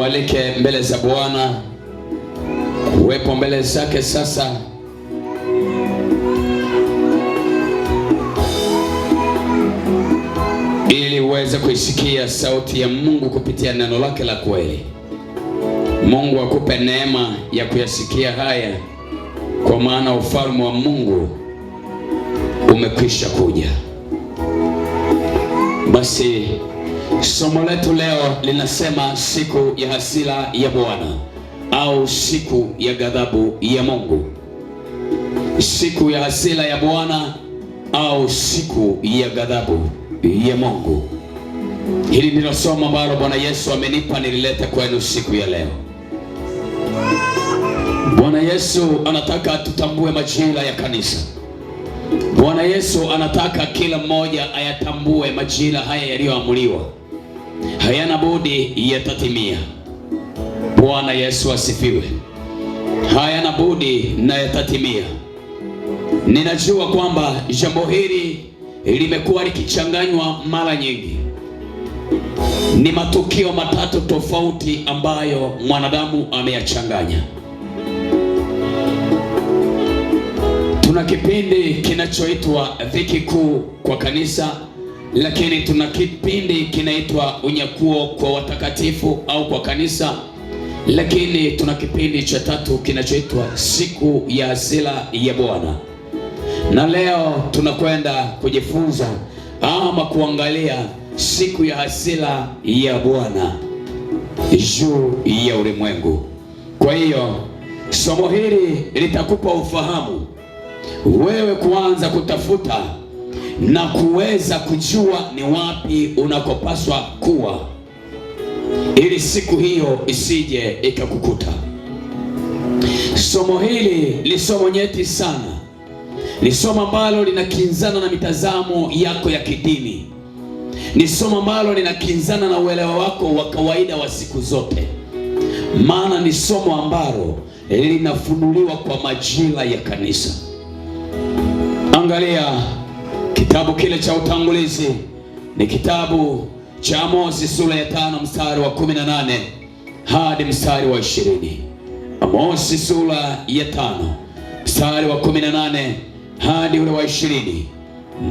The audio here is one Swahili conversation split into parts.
Nikualike mbele za Bwana, uwepo mbele zake sasa. Ili uweze kuisikia sauti ya Mungu kupitia neno lake la kweli. Mungu akupe neema ya kuyasikia haya, kwa maana ufalme wa Mungu umekwisha kuja. Basi somo letu leo linasema siku ya hasira ya Bwana, au siku ya ghadhabu ya Mungu. Siku ya hasira ya Bwana au siku ya ghadhabu ya Mungu. Hili ndilo somo ambalo Bwana Yesu amenipa nililete kwenu siku ya leo. Bwana Yesu anataka tutambue majira ya kanisa. Bwana Yesu anataka kila mmoja ayatambue majira haya yaliyoamuliwa. Hayana budi yatatimia. Bwana Yesu asifiwe. Hayana budi na yatatimia. Ninajua kwamba jambo hili limekuwa likichanganywa mara nyingi. Ni matukio matatu tofauti ambayo mwanadamu ameyachanganya. Tuna kipindi kinachoitwa dhiki kuu kwa kanisa, lakini tuna kipindi kinaitwa unyakuo kwa watakatifu au kwa kanisa, lakini tuna kipindi cha tatu kinachoitwa siku ya hasira ya Bwana. Na leo tunakwenda kujifunza ama kuangalia siku ya hasira ya Bwana juu ya ulimwengu. Kwa hiyo somo hili litakupa ufahamu wewe kuanza kutafuta na kuweza kujua ni wapi unakopaswa kuwa, ili siku hiyo isije ikakukuta. Somo hili ni somo nyeti sana. Ni somo ambalo linakinzana na mitazamo yako ya kidini. Ni somo ambalo linakinzana na uelewa wako wa kawaida wa siku zote. Maana ni somo ambalo linafunuliwa kwa majira ya kanisa. Angalia kitabu kile cha utangulizi, ni kitabu cha Amosi sura ya 5 mstari wa 18 hadi mstari wa 20. Amosi sura ya 5 mstari wa 18 hadi ule wa 20.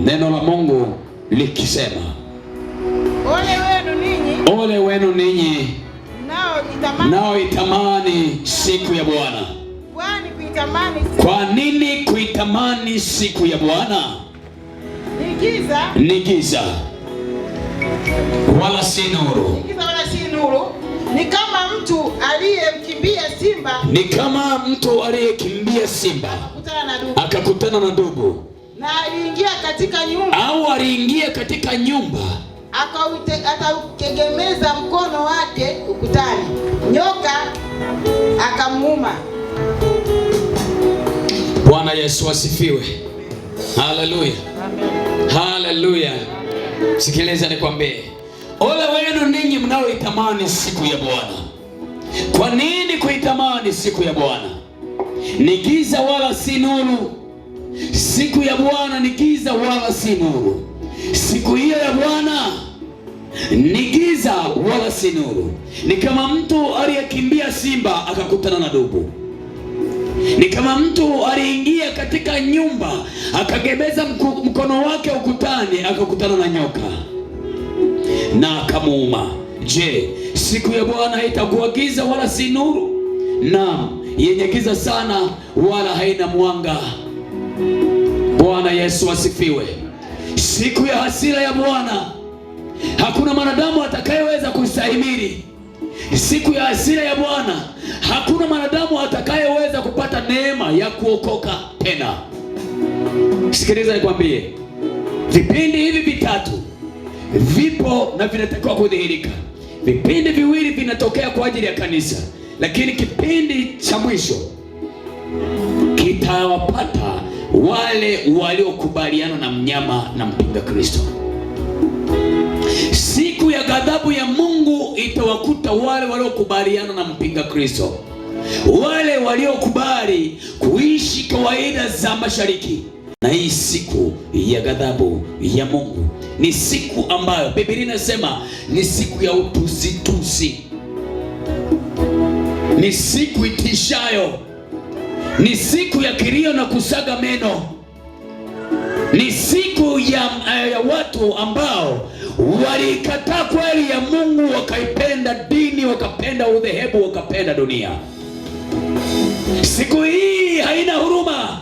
Neno la Mungu likisema, ole wenu ninyi nao itamani siku ya Bwana. Kwa nini kuitamani siku ya Bwana? Ni giza wala si nuru. Ni kama mtu aliyemkimbia simba. Ni kama mtu aliyekimbia simba akakutana na dubu. Na aliingia katika nyumba, au aliingia katika nyumba, akautegemeza mkono wake ukutani, nyoka akamuuma. Bwana Yesu asifiwe. Haleluya. Haleluya. Sikiliza nikwambie, ole wenu ninyi mnaoitamani siku ya Bwana. Kwa nini kuitamani siku ya Bwana? Ni giza wala si nuru. Siku ya Bwana ni giza wala si nuru. Siku hiyo ya Bwana ni giza wala si nuru. Ni kama mtu aliyekimbia simba akakutana na dubu. Ni kama mtu aliingia katika nyumba akagebeza mkono wake ukutani akakutana na nyoka na akamuuma. Je, siku ya Bwana haitakuwa giza wala si nuru? Naam, yenye giza sana wala haina mwanga. Bwana Yesu asifiwe. Siku ya hasira ya Bwana hakuna mwanadamu atakayeweza kustahimili. Siku ya hasira ya Bwana hakuna mwanadamu atakayeweza kupata neema ya kuokoka tena. Sikiliza nikwambie, vipindi hivi vitatu vipo na vinatakiwa kudhihirika. Vipindi viwili vinatokea kwa ajili ya kanisa, lakini kipindi cha mwisho kitawapata wale waliokubaliana na mnyama na mpinga Kristo. Siku ya ghadhabu ya Mungu itawakuta wale waliokubaliana na mpinga Kristo, wale waliokubali kuishi kawaida za mashariki. Na hii siku ya ghadhabu ya Mungu ni siku ambayo Biblia inasema ni siku ya utusitusi. ni siku itishayo, ni siku ya kilio na kusaga meno, ni siku ya watu ambao walikataa kweli ya Mungu, wakaipenda dini, wakapenda udhehebu, wakapenda dunia. Siku hii haina huruma.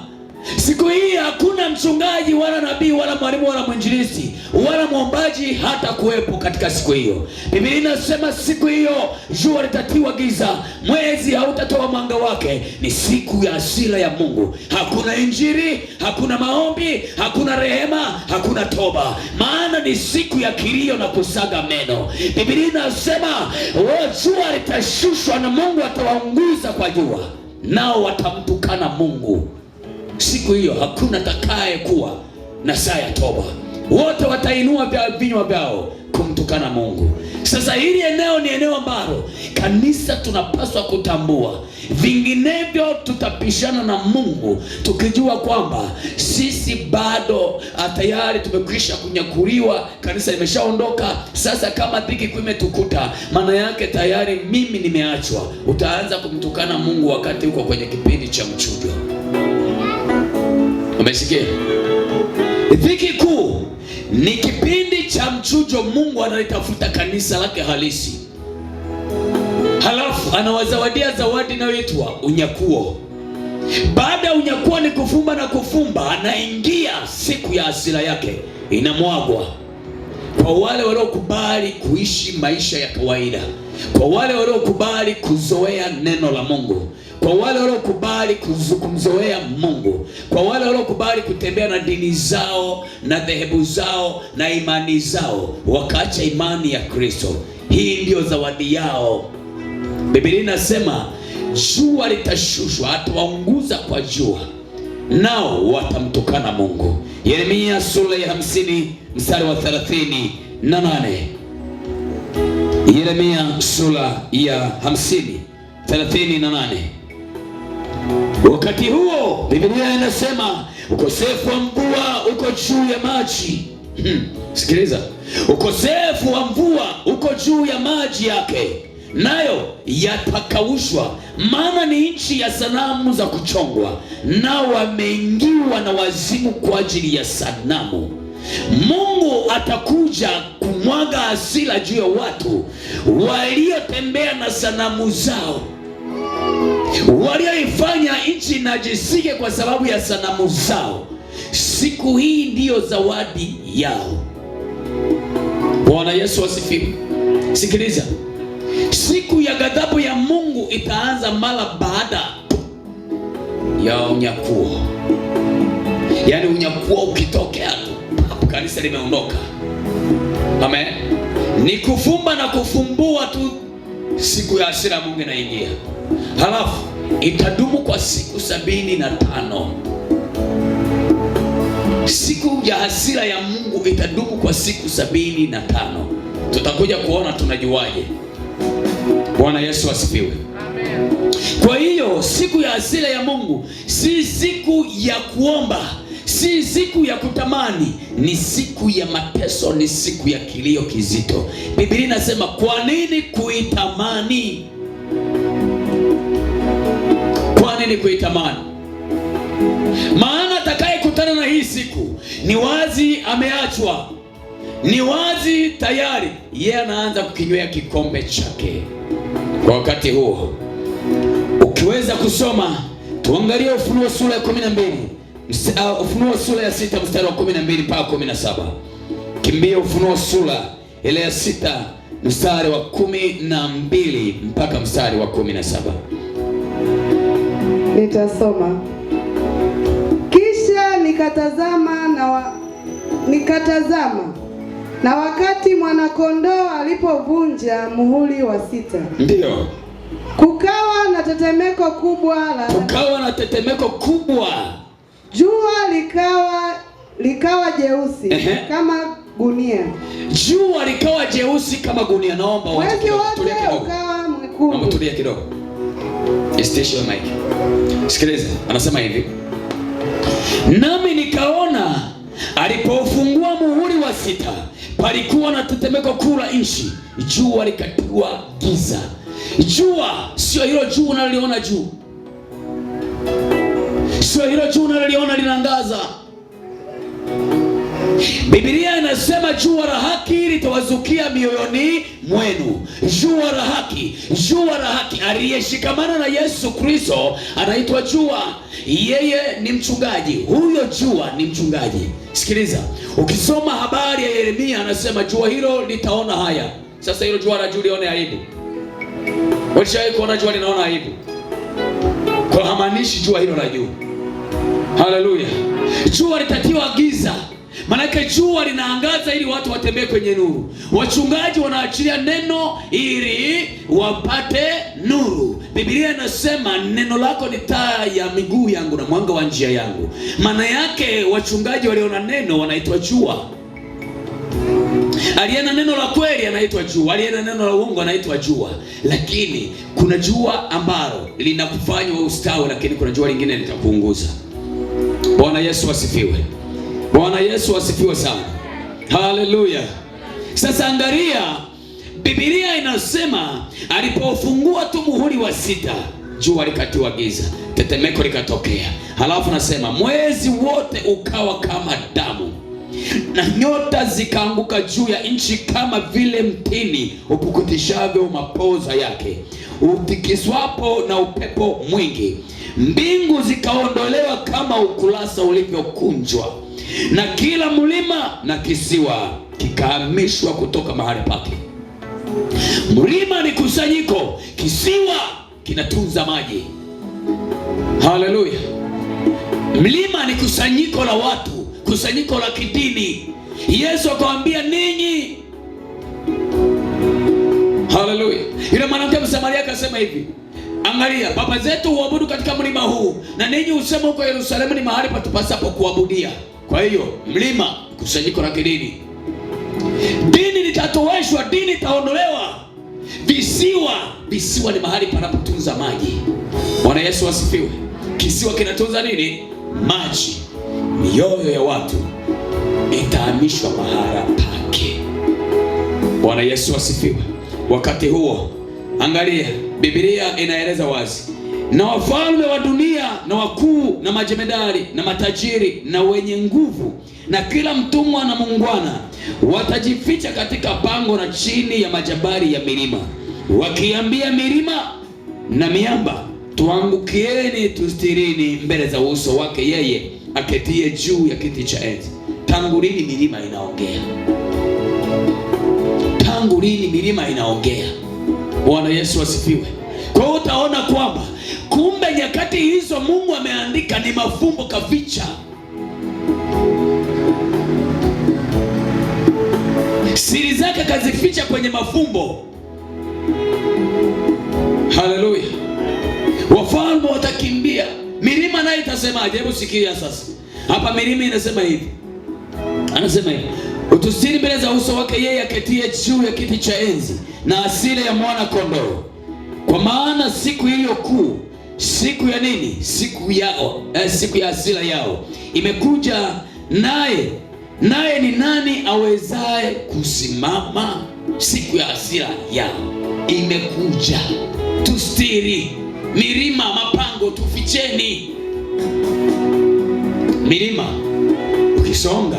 Siku hii hakuna mchungaji wala nabii wala mwalimu wala mwinjilisti wala mwombaji hata kuwepo katika siku hiyo. Biblia inasema siku hiyo jua litatiwa giza, mwezi hautatoa mwanga wake. Ni siku ya hasira ya Mungu. Hakuna injili, hakuna maombi, hakuna rehema, hakuna toba, maana ni siku ya kilio na kusaga meno. Biblia inasema jua litashushwa na Mungu atawaunguza kwa jua, nao watamtukana Mungu. Siku hiyo hakuna takaye kuwa na saa ya toba, wote watainua vinywa vyao kumtukana Mungu. Sasa hili eneo ni eneo ambalo kanisa tunapaswa kutambua, vinginevyo tutapishana na Mungu, tukijua kwamba sisi bado tayari tumekwisha kunyakuliwa, kanisa limeshaondoka. Sasa kama dhiki kuu imetukuta, maana yake tayari mimi nimeachwa. Utaanza kumtukana Mungu wakati uko kwenye kipindi cha mchujo. Umesikia? Dhiki kuu ni kipindi cha mchujo. Mungu analitafuta kanisa lake halisi, halafu anawazawadia zawadi inayoitwa unyakuo. Baada ya unyakuo ni kufumba na kufumba, anaingia siku ya hasira yake, inamwagwa kwa wale waliokubali kuishi maisha ya kawaida, kwa wale waliokubali kuzoea neno la Mungu, kwa wale waliokubali kumzoea Mungu, kwa wale waliokubali kutembea na dini zao na dhehebu zao na imani zao, wakaacha imani ya Kristo. Hii ndiyo zawadi yao. Biblia inasema jua litashushwa, atawaunguza kwa jua, nao watamtukana Mungu. Yeremia sura ya 50 mstari wa 38. Yeremia sura ya 50:38. Wakati huo Biblia inasema ukosefu wa mvua uko juu ya maji. Sikiliza, ukosefu wa mvua uko juu ya maji yake, nayo yatakaushwa, maana ni nchi ya sanamu za kuchongwa, nao wameingiwa na wazimu kwa ajili ya sanamu. Mungu atakuja kumwaga hasira juu ya watu waliotembea na sanamu zao, walioifanya nchi najisike kwa sababu ya sanamu zao. Siku hii ndiyo zawadi yao. Bwana Yesu asifiwe. Sikiliza, siku ya ghadhabu ya Mungu itaanza mara baada ya unyakuo. Yaani unyakuo ukitokea tu, kanisa limeondoka. Amen. Ni kufumba na kufumbua tu, siku ya hasira ya Mungu inaingia. Halafu itadumu kwa siku 75. Siku ya hasira ya Mungu itadumu kwa siku 75. Tutakuja kuona tunajuaje. Bwana Yesu asifiwe. Amen. Kwa hiyo siku ya hasira ya Mungu si siku ya kuomba, si siku ya kutamani, ni siku ya mateso, ni siku ya kilio kizito. Biblia inasema kwa nini kuitamani? Kwa nini kuitamani? Maana atakayekutana na hii siku ni wazi ameachwa, ni wazi tayari yeye anaanza kukinywea kikombe chake. Kwa wakati huo ukiweza kusoma, tuangalie Ufunuo sura ya 12, Ufunuo sura ya 6 mstari wa 12 mpaka 17. Kimbia Ufunuo sura ile ya 6 mstari wa 12 mpaka mstari wa 17. Nitasoma. Kisha nikatazama na wakati mwanakondoo alipovunja muhuri wa 6, ndio kukawa na tetemeko kubwa, jua likawa jeusi kama gunia. Jua likawa jeusi kama gunia. Naomba mwezi wote ukawa mwekundu. Naomba tulia kidogo. Station mic. Sikiliza, anasema hivi: nami nikaona alipofungua muhuri wa 6, palikuwa na tetemeko kuu la nchi, jua likatiwa giza, Jua sio hilo jua unaloliona juu, sio hilo jua unaloliona linaangaza. Biblia inasema jua la haki litawazukia mioyoni mwenu. Jua la haki, jua la haki. Aliyeshikamana na Yesu Kristo anaitwa jua. Yeye ni mchungaji, huyo jua ni mchungaji. Sikiliza, ukisoma habari ya Yeremia anasema jua hilo litaona haya. Sasa hilo jua la juu lione aibu. Walishawahi kuona jua linaona aibu? Kwa hamaanishi jua hilo la juu. Haleluya. Jua litatiwa giza. Manake jua linaangaza ili watu watembee kwenye nuru. Wachungaji wanaachilia neno ili wapate nuru. Biblia inasema neno lako ni taa ya miguu yangu na mwanga wa njia yangu. Maana yake wachungaji waliona neno wanaitwa jua. Aliona neno la kweli anaitwa jua, aliona neno la uongo anaitwa jua. Lakini kuna jua ambalo linakufanya ustawi, lakini kuna jua lingine litakuunguza. Bwana Yesu asifiwe. Bwana Yesu asifiwe sana. Haleluya. Sasa angalia, Biblia inasema alipofungua tu muhuri wa 6, jua likatiwa giza, tetemeko likatokea. Halafu nasema mwezi wote ukawa kama damu na nyota zikaanguka juu ya nchi kama vile mtini upukutishavyo mapoza yake utikiswapo na upepo mwingi. Mbingu zikaondolewa kama ukurasa ulivyokunjwa, na kila mlima na kisiwa kikahamishwa kutoka mahali pake. Mlima ni kusanyiko, kisiwa kinatunza maji. Haleluya. Mlima ni kusanyiko la watu, kusanyiko la kidini. Yesu akawaambia ninyi. Haleluya. Yule mwanamke Msamaria akasema hivi, angalia, baba zetu huabudu katika mlima huu, na ninyi husema huko Yerusalemu ni mahali patupasapo kuabudia. Kwa hiyo mlima kusanyiko la kidini. Dini litatoweshwa, dini itaondolewa. Visiwa ni mahali panapotunza maji. Bwana Yesu asifiwe. Kisiwa kinatunza nini? Maji. Mioyo ya watu itahamishwa mahali pake. Bwana Yesu asifiwe. Wakati huo, angalia, Biblia inaeleza wazi, na wafalme wa dunia na wakuu na majemedari na matajiri na wenye nguvu na kila mtumwa na muungwana watajificha katika pango na chini ya majabari ya milima, wakiambia milima na miamba, tuangukieni tustirini mbele za uso wake yeye aketie juu ya kiti cha enzi. Tangu lini milima inaongea? Tangu lini milima inaongea? Bwana Yesu asifiwe. Kwa hiyo utaona kwamba kumbe nyakati hizo Mungu ameandika ni mafumbo kaficha. Siri zake kazificha kwenye mafumbo. Haleluya. Wafalme watakimbia, milima nayo itasemaje? Hebu sikia sasa. Hapa milima inasema hivi. Anasema hivi, utustiri mbele za uso wake yeye aketie juu ya kiti cha enzi na asili ya mwana kondoo. Kwa maana siku iliyo kuu, siku ya nini? Siku yao, siku ya hasira yao imekuja, naye ni nani awezaye kusimama? Siku ya hasira yao imekuja. Tustiri milima, mapango, tuficheni milima. Ukisonga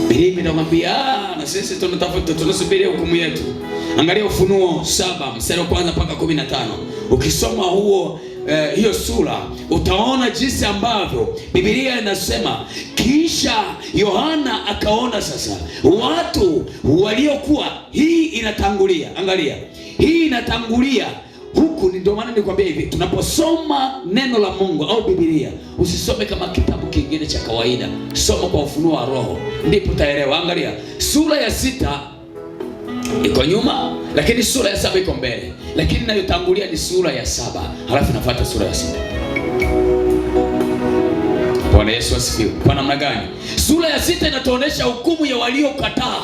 milima inamwambia na sisi tunatafuta, tunasubiria hukumu yetu. Angalia Ufunuo 7 mstari wa 1 mpaka 15. Ukisoma hiyo sura utaona jinsi ambavyo Biblia inasema, kisha Yohana akaona sasa watu waliokuwa, hii inatangulia. Angalia, hii inatangulia huku. Ndio maana nikwambia hivi, tunaposoma neno la Mungu au Biblia, usisome kama kitabu kingine cha kawaida. Soma kwa ufunuo wa Roho, ndipo utaelewa. Angalia, sura ya 6 iko nyuma, lakini sura ya 7 iko mbele, lakini inayotangulia ni sura ya 7, halafu inafuata sura ya 6. Bwana Yesu asifiwe. Kwa namna gani? Sura ya 6 inatuonesha hukumu ya waliokataa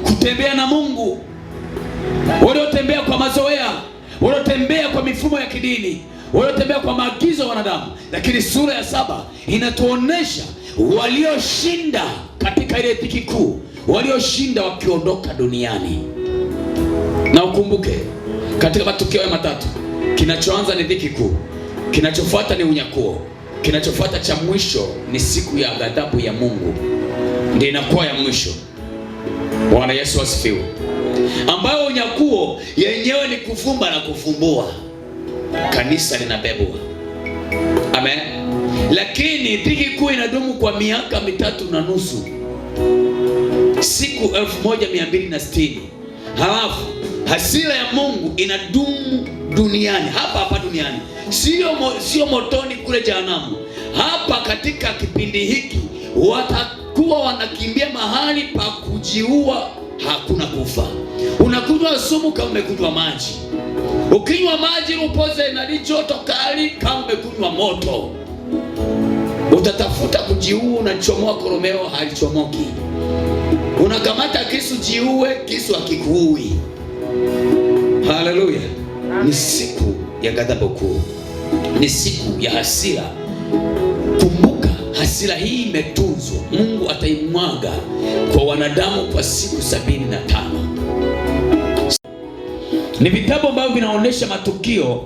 kutembea na Mungu, waliotembea kwa mazoea, waliotembea kwa mifumo ya kidini, waliotembea kwa maagizo ya wanadamu. Lakini sura ya 7 inatuonesha walioshinda katika ile dhiki kuu, walioshinda wakiondoka duniani. Na ukumbuke, katika matukio matatu. Kinachoanza ni dhiki kuu, kinachofuata ni unyakuo, kinachofuata cha mwisho ni siku ya ghadhabu ya Mungu, ndio inakuwa ya mwisho. Bwana Yesu asifiwe. Ambayo unyakuo yenyewe ni kufumba na kufumbua, kanisa linabebwa. Amen. Lakini dhiki kuu inadumu kwa miaka 3.5, siku 1260. Halafu hasira ya Mungu inadumu duniani, hapa duniani, sio motoni kule jehanamu. Hapa katika kipindi hiki watakuwa wanakimbia mahali pa kujiua. Hakuna kufa. Unakunywa sumu kama umekunywa maji. Ukinywa maji upoze na joto kali kama umekunywa moto. Utatafuta kujiua, unachomoa koromeo halichomoki. Unakamata kisu jiue, kisu hakikuui. Haleluya. Ni siku ya ghadhabu kuu, ni siku ya hasira. Kumbuka, hasira hii imetunzwa. Mungu ataimwaga kwa wanadamu kwa siku 75. Ni vitabu ambavyo vinaonyesha matukio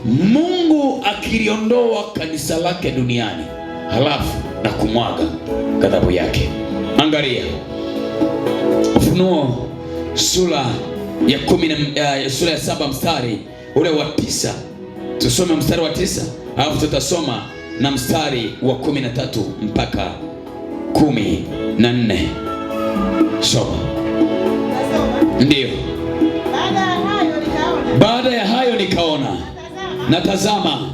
Mungu akiliondoa kanisa lake duniani, halafu na kumwaga ghadhabu yake. Angalia Ufunuo sura ya 7 mstari ule wa 9. Tusome mstari wa 9, halafu tutasoma na mstari wa 13 mpaka 14. Soma. Ndio. Baada ya hayo nikaona na tazama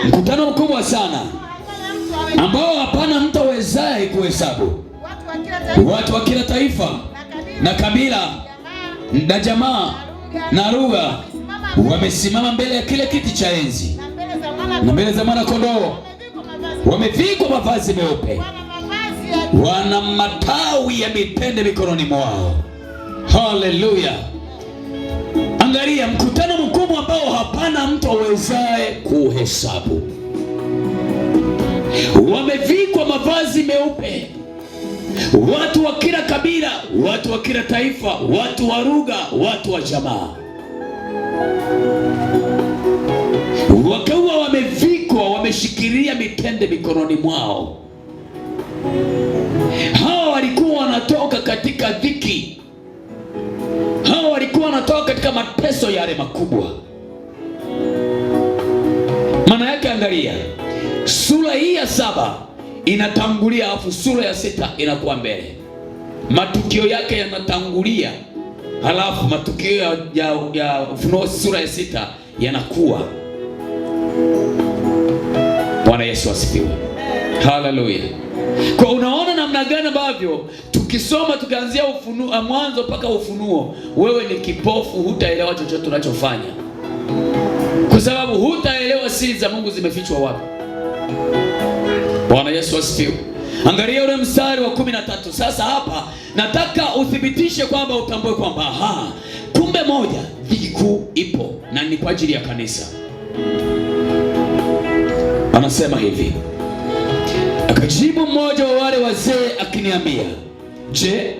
mkutano mkubwa sana, ambao hapana mtu awezaye kuhesabu, watu wa kila taifa na kabila na jamaa na lugha, wamesimama mbele ya kile kiti cha enzi na mbele za mwana kondoo. Wamevikwa mavazi meupe, wana matawi ya mitende mikononi mwao. Haleluya. Angalia mkutano mkubwa ambao hapana mtu awezaye kuhesabu. Wamevikwa mavazi meupe, watu wa kila kabila, watu wa kila taifa, watu wa lugha, watu wa jamaa, wakawa wamevikwa, wameshikilia mitende mikononi mwao. Hawa walikuwa wanatoka katika dhiki, hawa walikuwa wanatoka katika mateso yale makubwa. Maana yake, angalia, sura hii ya 7 inatangulia, alafu sura ya 6 inakuwa mbele. Matukio yake yanatangulia, halafu matukio ya Ufunuo sura ya 6 yanakuwa. Bwana Yesu asifiwe. Haleluya. Kwa unaona namna gani ambavyo tukisoma tukaanzia Ufunuo mwanzo mpaka Ufunuo, wewe ni kipofu, hutaelewa chochote tunachofanya, kwa sababu hutaelewa siri za Mungu zimefichwa wapi. Bwana Yesu asifiwe. Angalia ule mstari wa 13. Sasa hapa nataka uthibitishe kwamba, utambue kwamba kumbe moja, dhiki kuu ipo na ni kwa ajili ya kanisa. Anasema hivi: akajibu mmoja wa wale wazee akiniambia, je,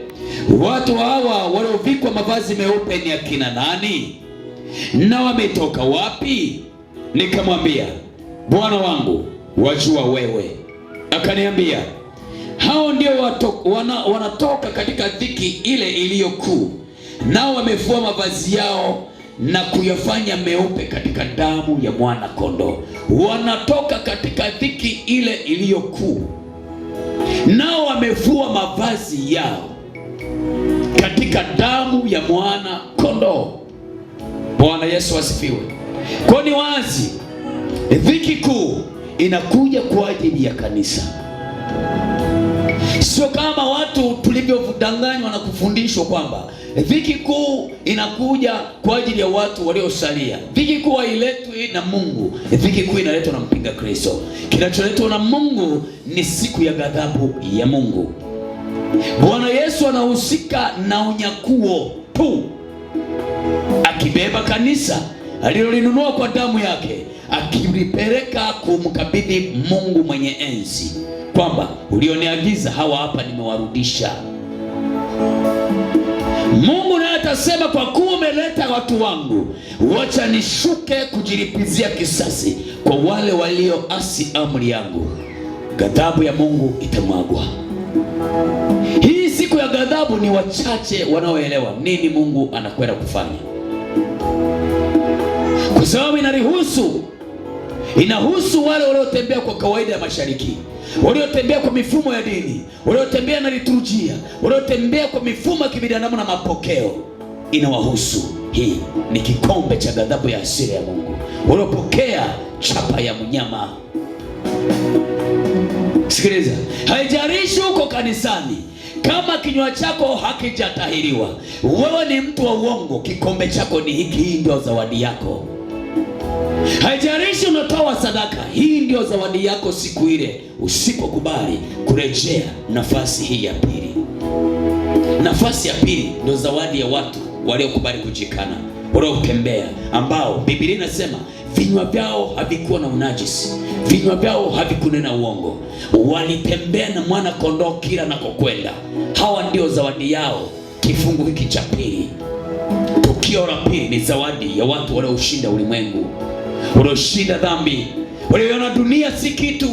watu hawa waliovikwa mavazi meupe ni akina nani, na wametoka wapi? Nikamwambia, Bwana wangu, wajua wewe. Akaniambia, hao ndio wanatoka katika dhiki ile iliyo kuu, nao wamefua mavazi yao na kuyafanya meupe katika damu ya mwana kondoo. Wanatoka katika dhiki ile iliyo kuu, nao wamefua mavazi yao katika damu ya mwana kondoo. Bwana Yesu asifiwe. Kwa ni wazi, dhiki kuu inakuja kwa ajili ya kanisa. Sio kama watu tulivyodanganywa na kufundishwa kwamba dhiki kuu inakuja kwa ajili ya watu waliosalia. Dhiki kuu hailetwi na Mungu, dhiki kuu inaletwa na mpinga Kristo. Kinacholetwa na Mungu ni siku ya ghadhabu ya Mungu. Bwana Yesu anahusika na unyakuo tu, akibeba kanisa alilolinunua kwa damu yake, akilipeleka kumkabidhi Mungu mwenye enzi, kwamba ulioniagiza hawa hapa nimewarudisha. Mungu naye atasema, kwa kuwa umeleta watu wangu, wacha nishuke kujilipizia kisasi kwa wale walioasi amri yangu. Ghadhabu ya Mungu itamwagwa. Hii siku ya ghadhabu ni wachache wanaoelewa nini Mungu anakwenda kufanya, kwa sababu inahusu wale waliotembea kwa kawaida ya mashariki, waliotembea kwa mifumo ya dini, waliotembea na liturujia, waliotembea kwa mifumo ya kibinadamu na mapokeo. Inawahusu. Hii ni kikombe cha ghadhabu ya hasira ya Mungu, waliopokea chapa ya mnyama. Sikiliza, haijalishi uko kanisani, kama kinywa chako hakijatahiriwa, wewe ni mtu wa uongo, kikombe chako ni hiki. Hii ndio zawadi yako. Haijalishi unatoa sadaka, hii ndio zawadi yako siku ile usipokubali kurejea nafasi hii ya pili. Nafasi ya pili ndio zawadi ya watu waliokubali kujikana, waliotembea, ambao Biblia inasema vinywa vyao havikuwa na unajisi, vinywa vyao havikunena uongo, walitembea na mwana kondoo kila nakokwenda. Hawa ndio zawadi yao. Kifungu hiki cha pili, tukio la pili, ni zawadi ya watu walioshinda ulimwengu, walioshinda dhambi, walioona dunia si kitu,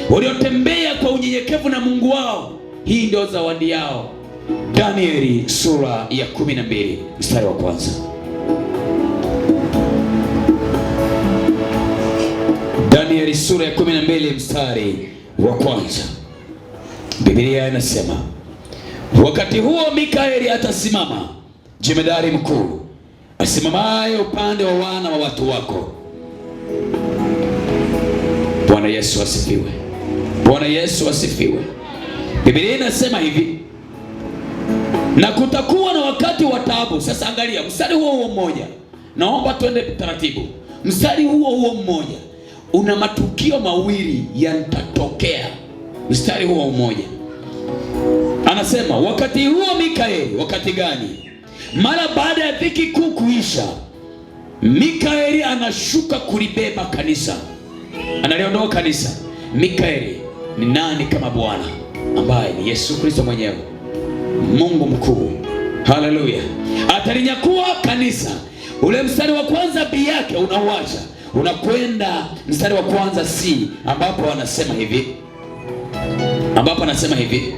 waliotembea kwa unyenyekevu na Mungu wao. Hii ndio zawadi yao. Danieli sura ya 12 mstari wa kwanza. Danieli sura ya 12 mstari wa kwanza. Biblia inasema, wakati huo Mikaeli atasimama, jemedari mkuu, asimamaye upande wa wana wa watu wako. Bwana Yesu asifiwe. Bwana Yesu asifiwe. Biblia inasema hivi, na kutakuwa na wakati wa taabu. Sasa angalia mstari huo mmoja, naomba tuende taratibu. Mstari huo mmoja una matukio mawili yatatokea. Mstari huo mmoja anasema, wakati huo Mikaeli. Wakati gani? Mara baada ya dhiki kuu kuisha, Mikaeli anashuka kulibeba kanisa, analiondoa kanisa. Mikaeli ni nani kama Bwana, ambaye ni Yesu Kristo mwenyewe, Mungu mkuu. Haleluya. Atalinyakua kanisa. Ule mstari wa kwanza bi yake unauacha, unakwenda mstari wa kwanza si, ambapo anasema hivi,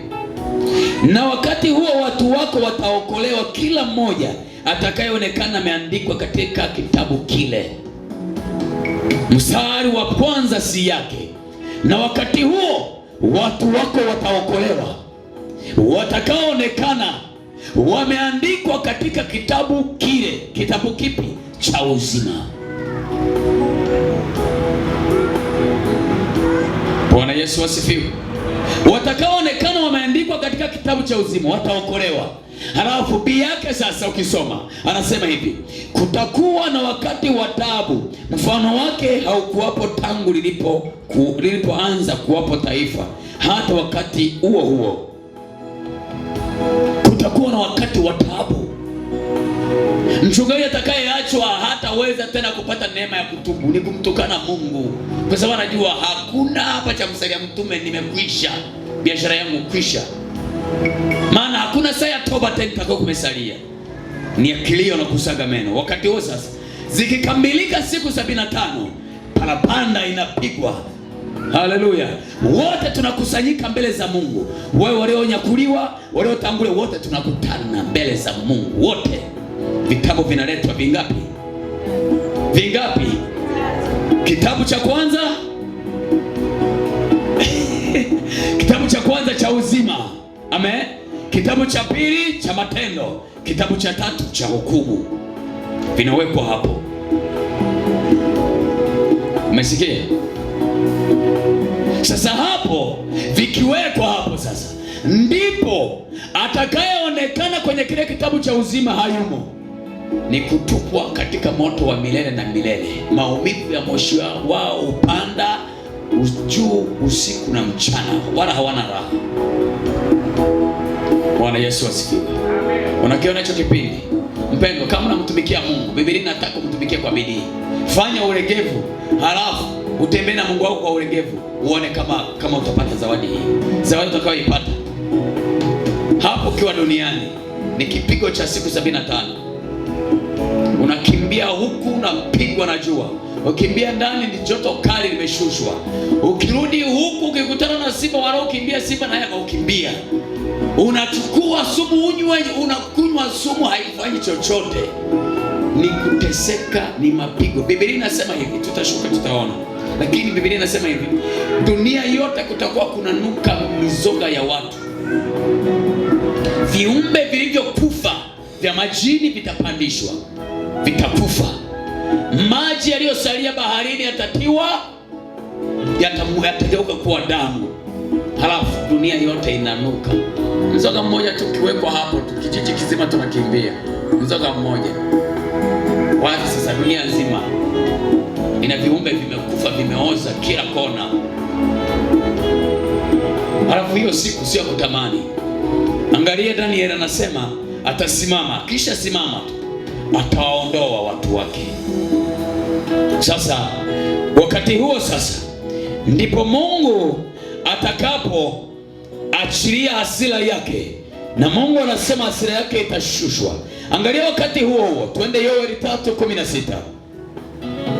na wakati huo watu wako wataokolewa, kila mmoja atakayeonekana ameandikwa katika kitabu kile. Mstari wa kwanza si yake, na wakati huo watu wako wataokolewa, watakaoonekana wameandikwa katika kitabu kile. Kitabu kipi? Cha uzima. Bwana Yesu asifiwe. Watakaoonekana wameandikwa katika kitabu cha uzima wataokolewa. Halafu bi yake sasa ukisoma anasema hivi, kutakuwa na wakati wa taabu, mfano wake haukuwapo tangu lilipoanza kuwapo taifa, hata wakati huo kutakuwa na wakati wa taabu. Mchungaji atakayeachwa hataweza tena kupata neema ya kutubu, ni kumtukana Mungu, kwa sababu anajua hakuna hapa cha msalia mtume, nimekwisha, biashara yangu kwisha. Maana hakuna saa ya toba tena itakao kumesalia, ni akilio na kusaga meno. Wakati huo sasa, zikikamilika siku 75, parapanda inapigwa. Haleluya. Wote tunakusanyika mbele za Mungu. Wewe walionyakuliwa, waliotangulia, wote tunakutana mbele za Mungu wote. Vitabu vinaletwa vingapi? Vingapi? Kitabu cha kwanza kitabu cha kwanza cha uzima. Amen. Kitabu cha pili cha matendo, kitabu cha tatu cha hukumu. Vinawekwa hapo. Umesikia? Sasa hapo vikiwekwa hapo, sasa ndipo atakayeonekana kwenye kile kitabu cha uzima hayumo, ni kutupwa katika moto wa milele na milele. Maumivu ya moshi wao upanda juu usiku na mchana, wala hawana raha. Bwana Yesu asifiwe. Unakiona hicho kipindi? Mpendo, kama unamtumikia Mungu, Biblia inataka kumtumikia kwa bidii. Fanya ulegevu, halafu utembee na Mungu wako kwa ulegevu, uone kama utapata zawadi hii. Zawadi utakayoipata hapo ukiwa duniani ni kipigo cha siku 75. Unakimbia huku unapigwa na jua, ukimbia ndani ni joto kali limeshushwa, ukirudi huku ukikutana na simba wanaokimbia simba naye akaukimbia. Unachukua sumu unywe, unakunywa sumu haifanyi chochote, ni kuteseka, ni mapigo. Biblia inasema hivi, tutashuka tutaona, lakini Biblia inasema hivi, dunia yote kutakuwa kunanuka mizoga ya watu. Viumbe vilivyokufa vya majini vitapandishwa, vitakufa. Maji yaliyosalia baharini yatageuka kuwa damu. Halafu dunia yote inanuka. Mzoga mmoja tukiwekwa hapo, kijiji kizima tunakimbia. Mzoga mmoja. Wazi sasa dunia nzima ina viumbe vimekufa, vimeoza kila kona. Halafu hiyo siku sio kutamani. Angalia Daniel anasema atasimama, kisha simama atawaondoa watu wake. Sasa wakati huo sasa ndipo Mungu atakapo achilia hasira yake, na Mungu anasema hasira yake itashushwa. Angalia wakati huo, twende Yoeli 3:16.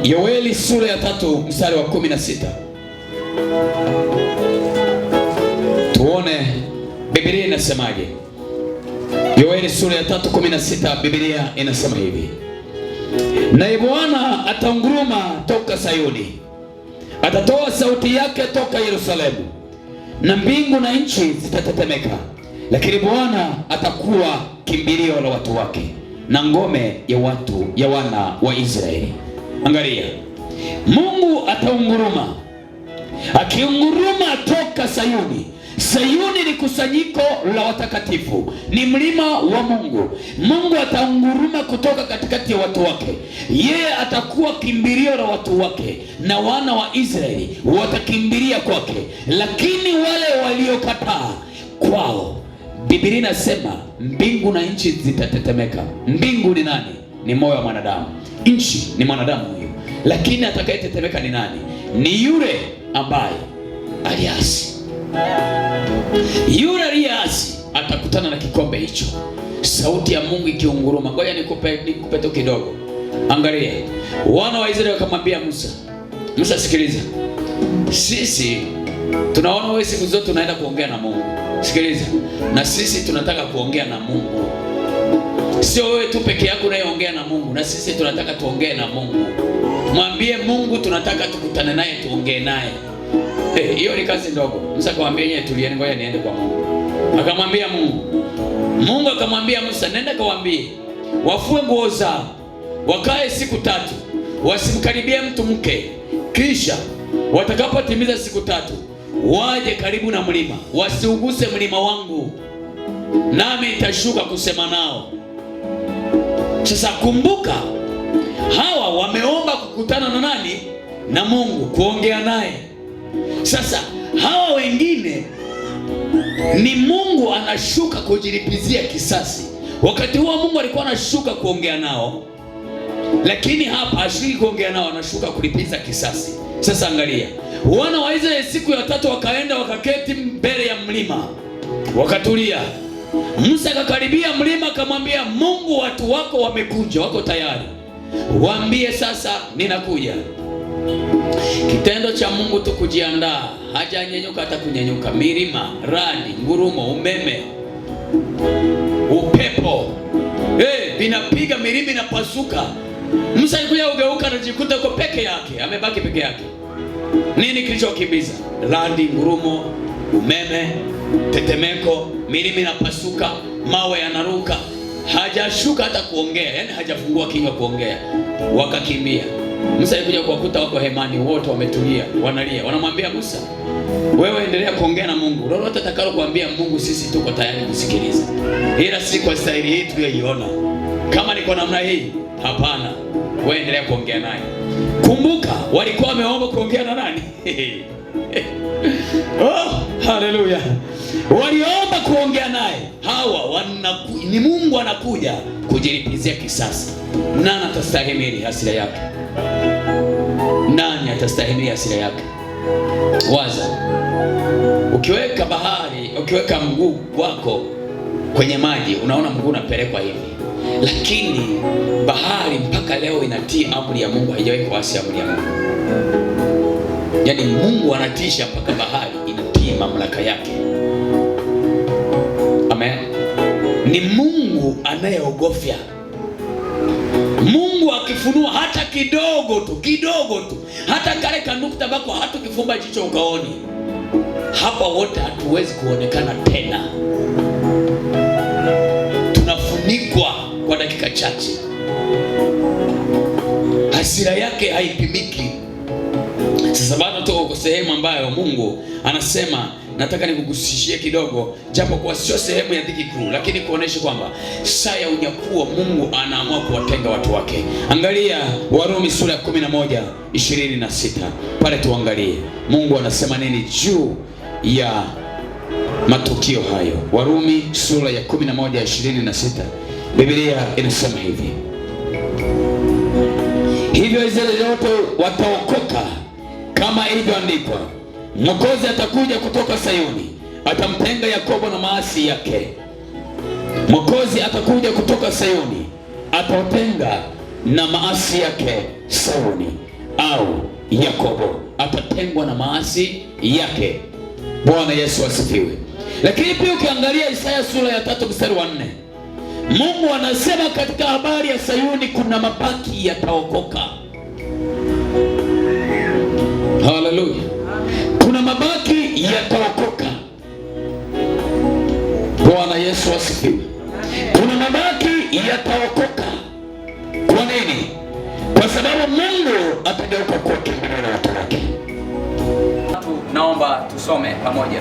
Yoeli sura ya 3 mstari wa 16. Tuone Biblia inasemaje. Yoeli sura ya 3:16, Biblia inasema hivi: naye Bwana ataunguruma toka Sayuni, atatoa sauti yake toka Yerusalemu, na mbingu na nchi zitatetemeka, lakini Bwana atakuwa kimbilio la watu wake na ngome ya wana wa Israeli. Angalia, Mungu ataunguruma, akiunguruma toka Sayuni. Sayuni ni kusanyiko la watakatifu, ni mlima wa Mungu. Mungu ataunguruma kutoka katikati ya watu wake. Yeye atakuwa kimbilio la watu wake, na wana wa Israeli watakimbilia kwake. Lakini wale waliokataa, kwao Biblia inasema mbingu na nchi zitatetemeka. Mbingu ni nani? Ni moyo wa mwanadamu. Nchi ni mwanadamu huyo. Lakini atakayetetemeka ni nani? Ni yule ambaye aliasi. Yule aliasi atakutana na kikombe hicho, sauti ya Mungu ikiunguruma. Ngoja nikupe tu kidogo. Angalia, wana wa Israeli wakamwambia Musa, sikiliza, sisi tunaona wewe siku zote unaenda kuongea na Mungu. Sikiliza, na sisi tunataka kuongea na Mungu. Sio wewe tu peke yako unayeongea na Mungu, na sisi tunataka tuongee na Mungu. Mwambie Mungu tunataka tukutane naye, tuongee naye. Hiyo ni kazi ndogo. Musa akamwambia yeye, tulieni, ngoja niende kwa Mungu. Akamwambia Mungu. Mungu akamwambia Musa, nenda kawaambie wafue nguo zao, wakae siku 3, wasimkaribie mtu mke. Kisha watakapotimiza siku 3, waje karibu na mlima, wasiuguse mlima wangu, nami nitashuka kusema nao. Sasa kumbuka, hawa wameomba kukutana na nani? Na Mungu, kuongea naye. Sasa hawa wengine ni Mungu anashuka kujilipizia kisasi. Wakati huo Mungu alikuwa anashuka kuongea nao, lakini hapa hashuki kuongea nao, anashuka kulipiza kisasi. Sasa angalia, wana wa Israeli siku ya 3 wakaenda wakaketi mbele ya mlima, wakatulia. Musa akakaribia mlima, akamwambia Mungu, watu wako wamekuja, wako tayari, waambie sasa ninakuja. Kitendo cha Mungu tu kujiandaa, hajanyenyuka hata kunyenyuka. Milima, radi, ngurumo, umeme, upepo, vinapiga, milima inapasuka. Musa alikuja ugeuka, anajikuta yuko peke yake, amebaki peke yake. Nini kilichokimbiza? Radi, ngurumo, umeme, tetemeko, milima inapasuka, mawe yanaruka. Hajashuka hata kuongea, yani hajafungua kinywa kuongea. Wakakimbia. Musa alikuja kuwakuta wako hemani, wote wametulia, wanalia. Wanamwambia Musa, wewe endelea kuongea na Mungu. Lolote atakalo kuambia Mungu sisi tuko tayari kusikiliza. Ila si kwa staili hii tuliyoiona. Kama ni kwa namna hii, hapana. Wewe endelea kuongea naye. Kumbuka, walikuwa wameomba kuongea na nani? Oh, haleluya. Waliomba kuongea naye. Hawa ni Mungu anakuja kujilipizia kisasi. Nani atastahimili hasira yake? Nani atastahimili hasira yake? Waza. Ukiweka mguu wako kwenye maji, unaona mguu unapelekwa hivi, lakini bahari mpaka leo inatii amri ya Mungu, haijawahi kuasi amri ya Mungu. Yaani Mungu anatisha mpaka bahari inatii mamlaka yake. Amen. Ni Mungu anayeogofya. Mungu akifunua hata kidogo tu, hata kale kanukta bako hata kifumba jicho ukaoni, hapa wote hatuwezi kuonekana tena, tunafunikwa kwa dakika chache. Hasira yake haipimiki. Sasa bado tuko kwa sehemu ambayo Mungu anasema nataka nikugusishie kidogo, japo kwa sio sehemu ya dhiki kuu, lakini kuonesha kwamba saa ya unyakuo Mungu anaamua kuwatenga watu wake. Angalia Warumi sura ya 11:26. Pale tuangalie Mungu anasema nini juu ya matukio hayo. Warumi sura ya 11:26. Biblia inasema hivi: hivyo Israeli wote wataokoka kama ilivyoandikwa, Mwokozi atakuja kutoka Sayuni, atamtenga Yakobo na maasi yake. Mwokozi atakuja kutoka Sayuni, atatenga na maasi yake. Sayuni au Yakobo atatengwa na maasi yake. Bwana Yesu asifiwe. Lakini pia ukiangalia Isaya sura ya 3 mstari wa 4, Mungu anasema katika habari ya Sayuni kuna mabaki yataokoka. Haleluya. Kuna mabaki yataokoka. Bwana Yesu asifiwe. Kuna mabaki yataokoka. Kwa nini? Kwa sababu Mungu atageuka kuwa kimbilio la watu wake. Naomba tusome pamoja.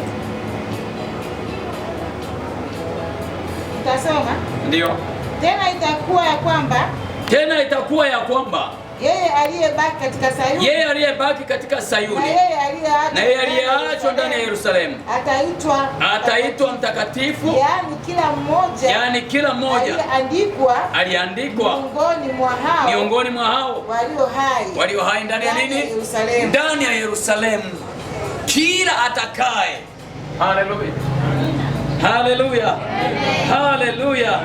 Tutasoma? Ndio. Tena itakuwa ya kwamba yeye aliyebaki katika Sayuni na yeye aliyeachwa ndani ya Yerusalemu ataitwa mtakatifu, yani kila mmoja aliandikwa miongoni mwa hao walio hai ndani ya nini? Ndani ya Yerusalemu. Kila atakaye. Haleluya, haleluya, haleluya.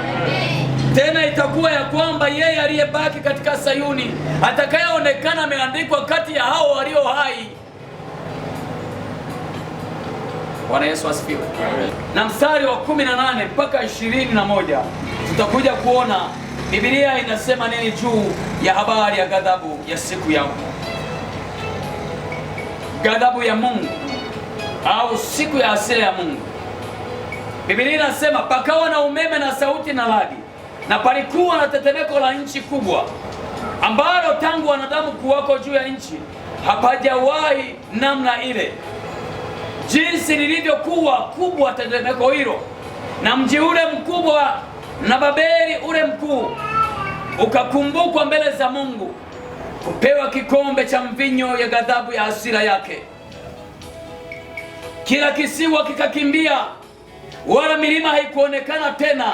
Tena itakuwa ya kwamba yeye aliyebaki katika Sayuni atakayeonekana ameandikwa kati ya hao walio hai. Bwana Yesu asifiwe. Na mstari wa 18 mpaka 21 tutakuja kuona Biblia inasema nini juu ya habari ya ghadhabu ya siku ya ghadhabu ya Mungu au siku ya hasira ya Mungu. Biblia inasema pakawa na umeme na sauti na radi, na palikuwa na tetemeko la nchi kubwa, ambalo tangu wanadamu kuwako juu ya nchi hapajawahi namna ile. Jinsi lilivyokuwa kubwa tetemeko hilo, na mji ule mkubwa na Babeli ule mkuu ukakumbukwa mbele za Mungu, kupewa kikombe cha mvinyo ya ghadhabu ya hasira yake. Kila kisiwa kikakimbia, wala milima haikuonekana tena.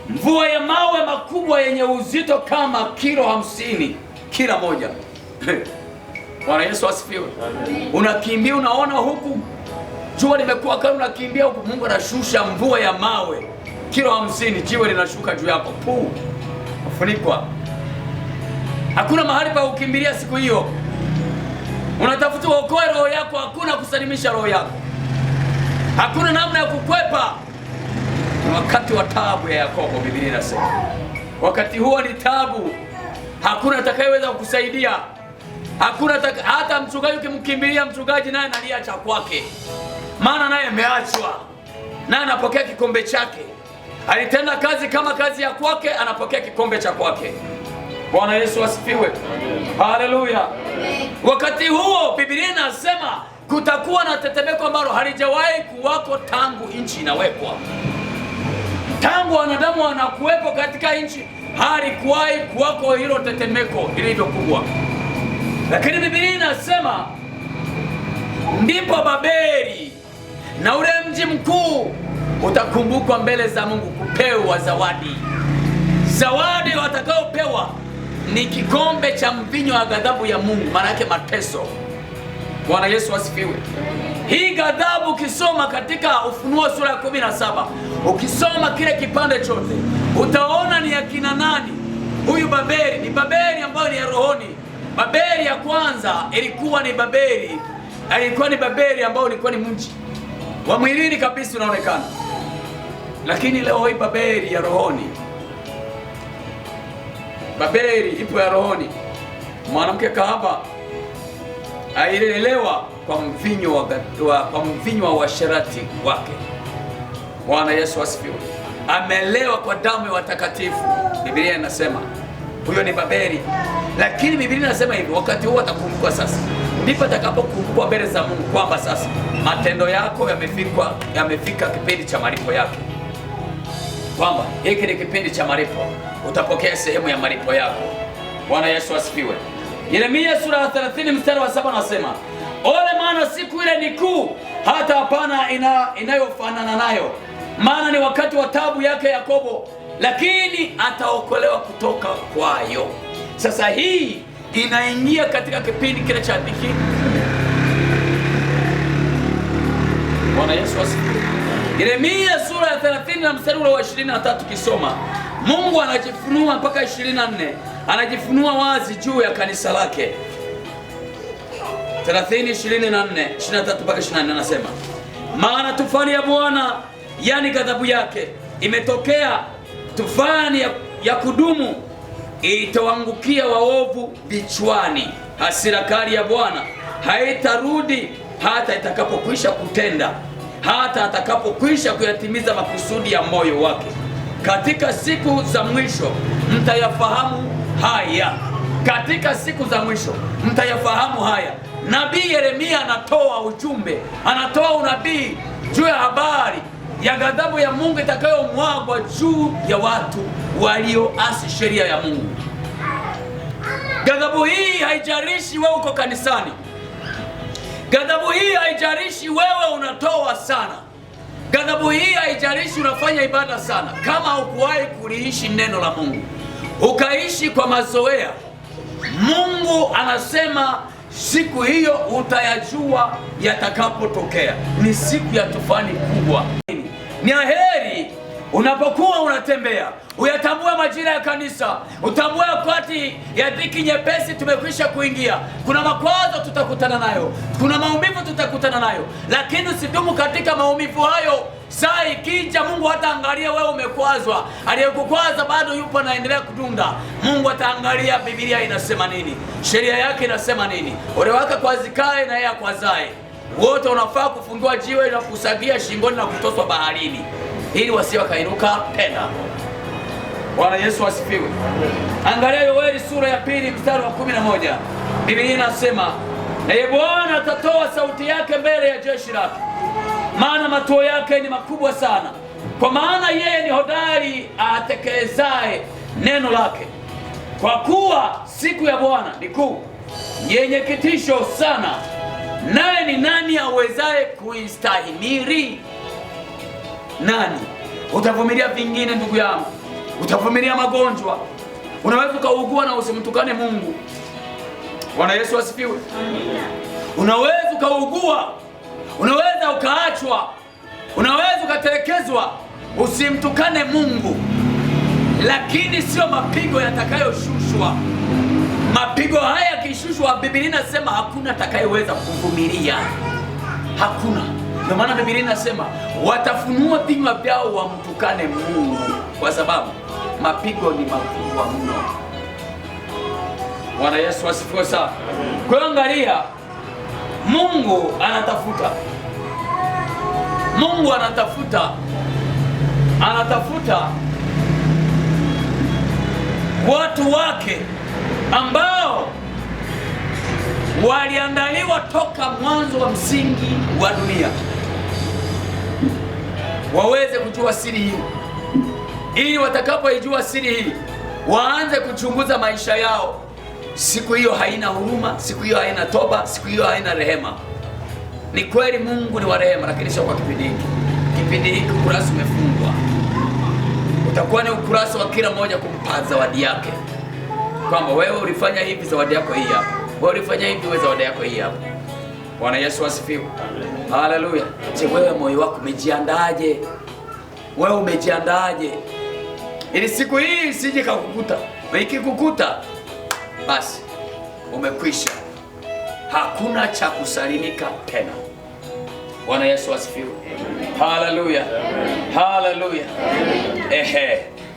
Mvua ya mawe makubwa yenye uzito kama kilo 50 kila moja. Bwana Yesu asifiwe. Unakimbia, unaona huku jua limekuwa kali, unakimbia huku, Mungu anashusha mvua ya mawe kilo 50, jiwe linashuka juu yako, puu, ufunikwa. Hakuna mahali pa kukimbilia siku hiyo. Unatafuta uokoe roho yako, hakuna kusalimisha roho yako, hakuna namna ya kukwepa. Wakati wa taabu ya Yakobo, Biblia inasema wakati huo ni taabu, hakuna atakayeweza kukusaidia. Hakuna hata mchungaji, ukimkimbilia mchungaji naye analia cha kwake, maana naye ameachwa, naye anapokea kikombe chake. Alitenda kazi kama kazi ya kwake, anapokea kikombe cha kwake. Bwana Yesu asifiwe. Haleluya. Wakati huo Biblia inasema kutakuwa na tetemeko ambalo halijawahi kuwako tangu nchi inawekwa. Tangu wanadamu wanakuwepo katika nchi, halikuwahi kuwako hilo tetemeko lililo kubwa. Lakini Biblia inasema ndipo Babeli na ule mji mkuu utakumbukwa mbele za Mungu, kupewa zawadi. Zawadi watakaopewa ni kikombe cha mvinyo wa ghadhabu ya Mungu, maana yake mateso. Bwana Yesu asifiwe. Hii ghadhabu kisoma katika Ufunuo sura ya 17 Ukisoma kile kipande chote utaona ni akina nani huyu Babeli. Ni Babeli ambayo ni ya rohoni. Babeli ya kwanza ilikuwa ni Babeli ambayo ilikuwa ni mji wa mwilini kabisa unaonekana. Lakini leo hii Babeli ya rohoni, Babeli ipo ya rohoni. Mwanamke kahaba ailelewa kwa mvinyo wa uasherati wake. Bwana Yesu asifiwe. Amelewa kwa damu ya watakatifu. Biblia inasema huyo ni Babeli. Lakini Biblia inasema hivi, wakati huo atakumbukwa sasa. Ndipo atakapokumbukwa mbele za Mungu kwamba sasa matendo yako yamefika kipindi cha malipo yake. Kwamba hiki ni kipindi cha malipo, utapokea sehemu ya malipo yako. Bwana Yesu asifiwe. Yeremia sura ya 30 mstari wa 7 nasema, ole maana siku ile ni kuu, hata hapana inayofanana nayo. Maana ni wakati wa taabu yake Yakobo, lakini ataokolewa kutoka kwayo. Sasa hii inaingia katika kipindi kile cha dhiki. Bwana Yesu asifiwe. Yeremia sura ya 30 na mstari wa 23 kisoma, Mungu anajifunua mpaka 24, anajifunua wazi juu ya kanisa lake. 30, 24, 23 mpaka 24 anasema, maana tufani ya Bwana, yani ghadhabu yake, imetokea, tufani ya kudumu itawaangukia waovu vichwani. Hasira kali ya Bwana haitarudi hata itakapokwisha kutenda, hata atakapokwisha kuyatimiza makusudi ya moyo wake. Katika siku za mwisho mtayafahamu haya. Katika siku za mwisho mtayafahamu haya. Nabii Yeremia anatoa ujumbe, anatoa unabii juu ya habari ya ghadhabu ya Mungu itakayomwagwa juu ya watu walioasi sheria ya Mungu. Ghadhabu hii haijalishi wewe uko kanisani. Ghadhabu hii haijalishi wewe unatoa sana. Ghadhabu hii haijalishi unafanya ibada sana. Kama hukuwahi kuliishi neno la Mungu, ukaishi kwa mazoea, Mungu anasema siku hiyo utayajua yatakapotokea. Ni siku ya tufani kubwa. Ni aheri unapokuwa unatembea uyatambue majira ya kanisa, utambue wakati ya dhiki nyepesi tumekwisha kuingia. Kuna makwazo tutakutana nayo, kuna maumivu tutakutana nayo, lakini usidumu katika maumivu hayo. Saa ikija Mungu hataangalia wewe umekwazwa, aliyekukwaza bado yupo anaendelea kudunda. Mungu ataangalia Biblia inasema nini, sheria yake inasema nini. Ole wake kwazikae na yeye akwazae, wote unafaa kufungiwa jiwe na kusagia shingoni na kutoswa baharini, ili wasiwe wakainuka tena. Bwana Yesu asifiwe. Angalia Yoeli sura ya 2 mstari wa 11. Biblia inasema, naye Bwana atatoa sauti yake mbele ya jeshi lake, maana matuo yake ni makubwa sana. Kwa maana yeye ni hodari atekelezaye neno lake. Kwa kuwa siku ya Bwana ni kuu, yenye kitisho sana, naye ni nani awezaye kuistahimili? Nani? Utavumilia vingine ndugu yangu, utavumilia magonjwa. Unaweza ukaugua na usimtukane Mungu. Bwana Yesu asifiwe. Unaweza ukaugua, unaweza ukaachwa, unaweza ukatelekezwa, usimtukane Mungu. Lakini sio mapigo yatakayoshushwa. Mapigo haya yakishushwa, Biblia inasema hakuna atakayeweza kuvumilia. Hakuna. Ndio maana Biblia inasema watafunua vinywa vyao wamtukane Mungu, kwa sababu mapigo ni makubwa mno. Bwana Yesu asifiwe sana. Kwa hiyo angalia, Mungu anatafuta watu wake ambao waliandaliwa toka mwanzo wa msingi wa dunia, waweze kujua siri hii, ili watakapoijua siri hii waanze kuchunguza maisha yao. Siku hiyo haina huruma, siku hiyo haina toba, siku hiyo haina rehema. Ni kweli Mungu ni wa rehema, lakini sio kwa kipindi hiki. Kipindi hiki ukurasa umefungwa. Utakuwa ni ukurasa wa kila mmoja kumpa zawadi yake, kwamba wewe ulifanya hivi, zawadi yako hii hapa. Wewe ulifanya hivi, wewe zawadi yako hii hapa. Bwana Yesu asifiwe. Haleluya. Je, wewe moyo wako umejiandaje? wewe umejiandaaje ili siku hii isije kukukuta. Ikikukuta basi umekwisha, hakuna cha kusalimika tena. Bwana Yesu asifiwe. Haleluya, haleluya.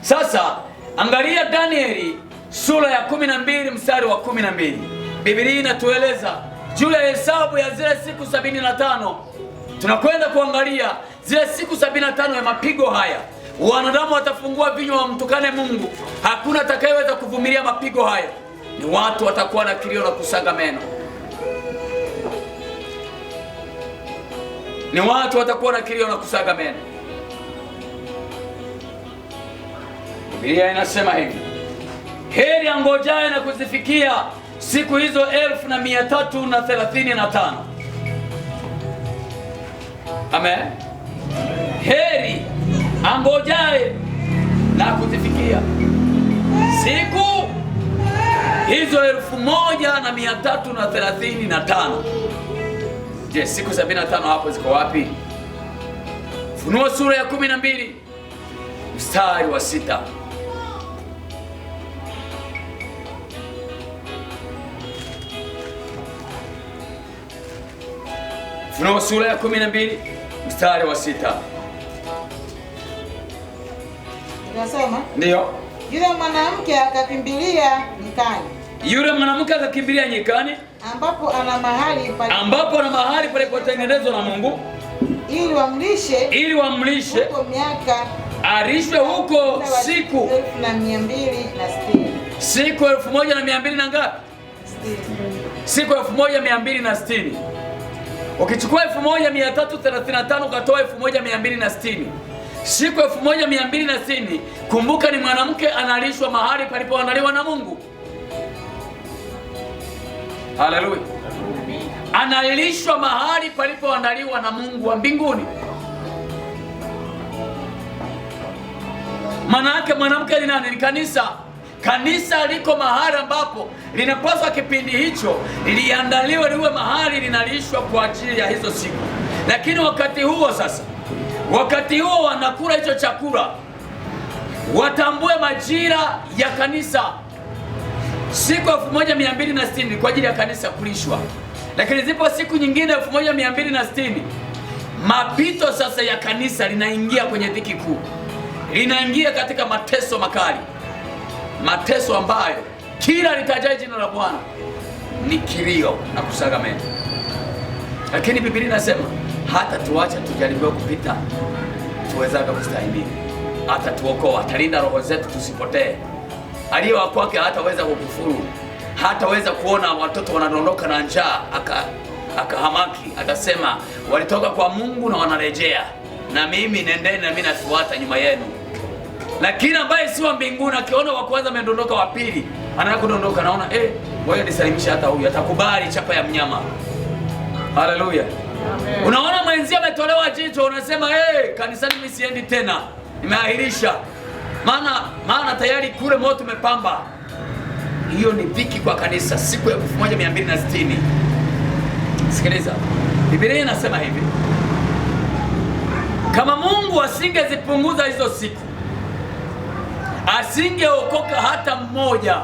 Sasa angalia Danieli sura ya 12 mstari wa 12. Biblia inatueleza juu ya hesabu ya zile siku 75. Tunakwenda kuangalia zile siku 75 ya mapigo haya. Wanadamu watafungua vinywa wamtukane Mungu. Hakuna atakayeweza kuvumilia mapigo haya. Ni watu watakuwa na kilio na kusaga meno. Ni watu watakuwa na kilio na kusaga meno. Biblia inasema hivi: heri angojaye na kuzifikia siku hizo 1335. Amen. Heri angojaye na kuzifikia siku hizo 1335. Je, siku 75 hapo ziko wapi? Funuo sura ya 12 mstari wa 6. Funuo sura ya 12 mstari wa 6. Unasoma? Ndio. Yule mwanamke akakimbilia nyikani. Yule mwanamke akakimbilia nyikani ambapo ana mahali palipotengenezwa na Mungu ili wamlishe huko miaka arishwe huko siku 1260. Siku 1200 na ngapi? 60. Siku 1260. Ukichukua 1335 ukatoa 1260. Siku 1260, kumbuka ni mwanamke analishwa mahali palipoandaliwa na Mungu. Haleluya. Analishwa mahali palipoandaliwa na Mungu wa mbinguni. Maana yake mwanamke ni nani? Ni kanisa. Kanisa liko mahali ambapo linapaswa kipindi hicho liandaliwe, liwe mahali linalishwa kwa ajili ya hizo siku. Lakini wakati huo sasa, wakati huo wanakula hicho chakula, watambue majira ya kanisa. Siku 1260 kwa ajili ya kanisa kulishwa. Lakini zipo siku nyingine 1260, mapito sasa ya kanisa linaingia kwenye dhiki kuu. Linaingia katika mateso makali. Mateso ambayo kila litajaye jina la Bwana ni kilio na kusaga meno. Lakini Biblia inasema hata tuacha tujaribiwe kupita, tuwezaga kustahimili. Hata tuokoa, atalinda roho zetu tusipotee. Aliye wa kwake hataweza kukufuru. Hataweza kuona watoto wanadondoka na njaa akahamaki, atasema walitoka kwa Mungu na wanarejea, na mimi nendeni na mimi nafuata nyuma yenu. Lakini ambaye si wa mbinguni akiona wa kwanza amedondoka, wa pili anataka kudondoka, naona ngoja nisalimisha hata huyu, atakubali chapa ya mnyama. Haleluya. Amen. Unaona mwenzi ametolewa jicho, unasema kanisani mimi siendi tena, nimeahirisha. Maana tayari kule moto umepamba. Hiyo ni dhiki kwa kanisa, siku ya 1260. Sikiliza. Biblia inasema hivi: kama Mungu asingezipunguza hizo siku, asingeokoka hata mmoja,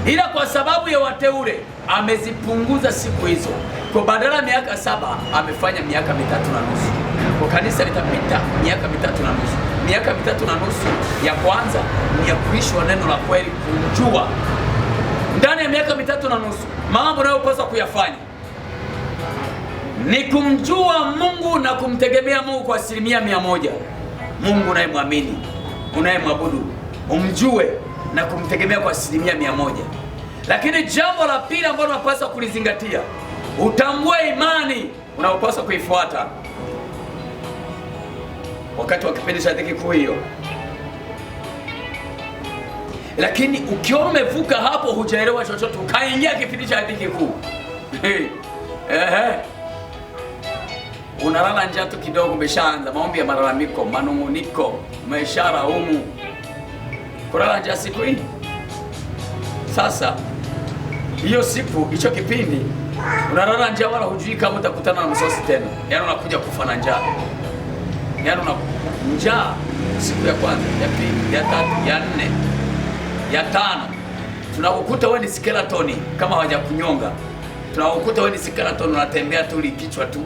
ila kwa sababu ya wateule amezipunguza siku hizo. Kwa badala ya miaka 7 amefanya miaka 3.5. Kwa kanisa litapita miaka 3.5. Miaka 3.5 ya kwanza ni ya kuishwa neno la kweli, kumjua. Ndani ya miaka 3.5 mambo unayopaswa kuyafanya ni kumjua Mungu na kumtegemea Mungu kwa 100%. Mungu unayemwamini, unayemwabudu, umjue na kumtegemea kwa 100%. Lakini jambo la pili ambalo unapaswa kulizingatia, utambue imani unayopaswa kuifuata wakati wa kipindi cha dhiki kuu hiyo. Lakini ukiona umevuka hapo, hujaelewa chochote, ukaingia kipindi cha dhiki kuu, unalala njaa tu kidogo, umeshaanza maombi ya malalamiko, manunguniko, umesharaumu kulala njaa siku hii. Sasa hiyo siku, hicho kipindi unalala njaa, wala hujui kama utakutana na msosi tena. Yaani unakuja kufa na njaa. Yaani njaa siku ya kwanza, ya pili, ya tatu, ya nne, ya tano, tunakukuta wewe ni skeleton kama hawajakunyonga. Tunakukuta wewe ni skeleton, unatembea tu likichwa tu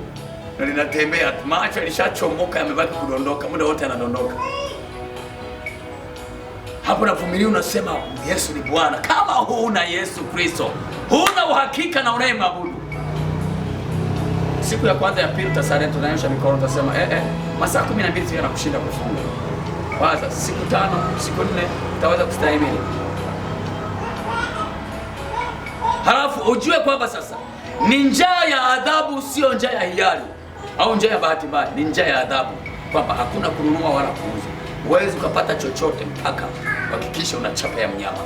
na linatembea, macho yalishachomoka, yamebaki kudondoka, muda wote anadondoka. Hapo navumilia, unasema Yesu ni Bwana. Kama huna Yesu Kristo, huna uhakika na unayemwabudu. Siku ya kwanza, ya pili utasali, tunanyosha mikono, utasema masaa 12 yanakushinda kufunga. Kwanza siku 5, siku 4 utaweza kustahimili. Halafu ujue kwamba sasa ni njaa ya adhabu, sio njaa ya hiari au njaa ya bahati mbaya, ni njaa ya adhabu, kwamba hakuna kununua wala kuuza. Huwezi ukapata chochote mpaka hakikisha una chapa ya mnyama.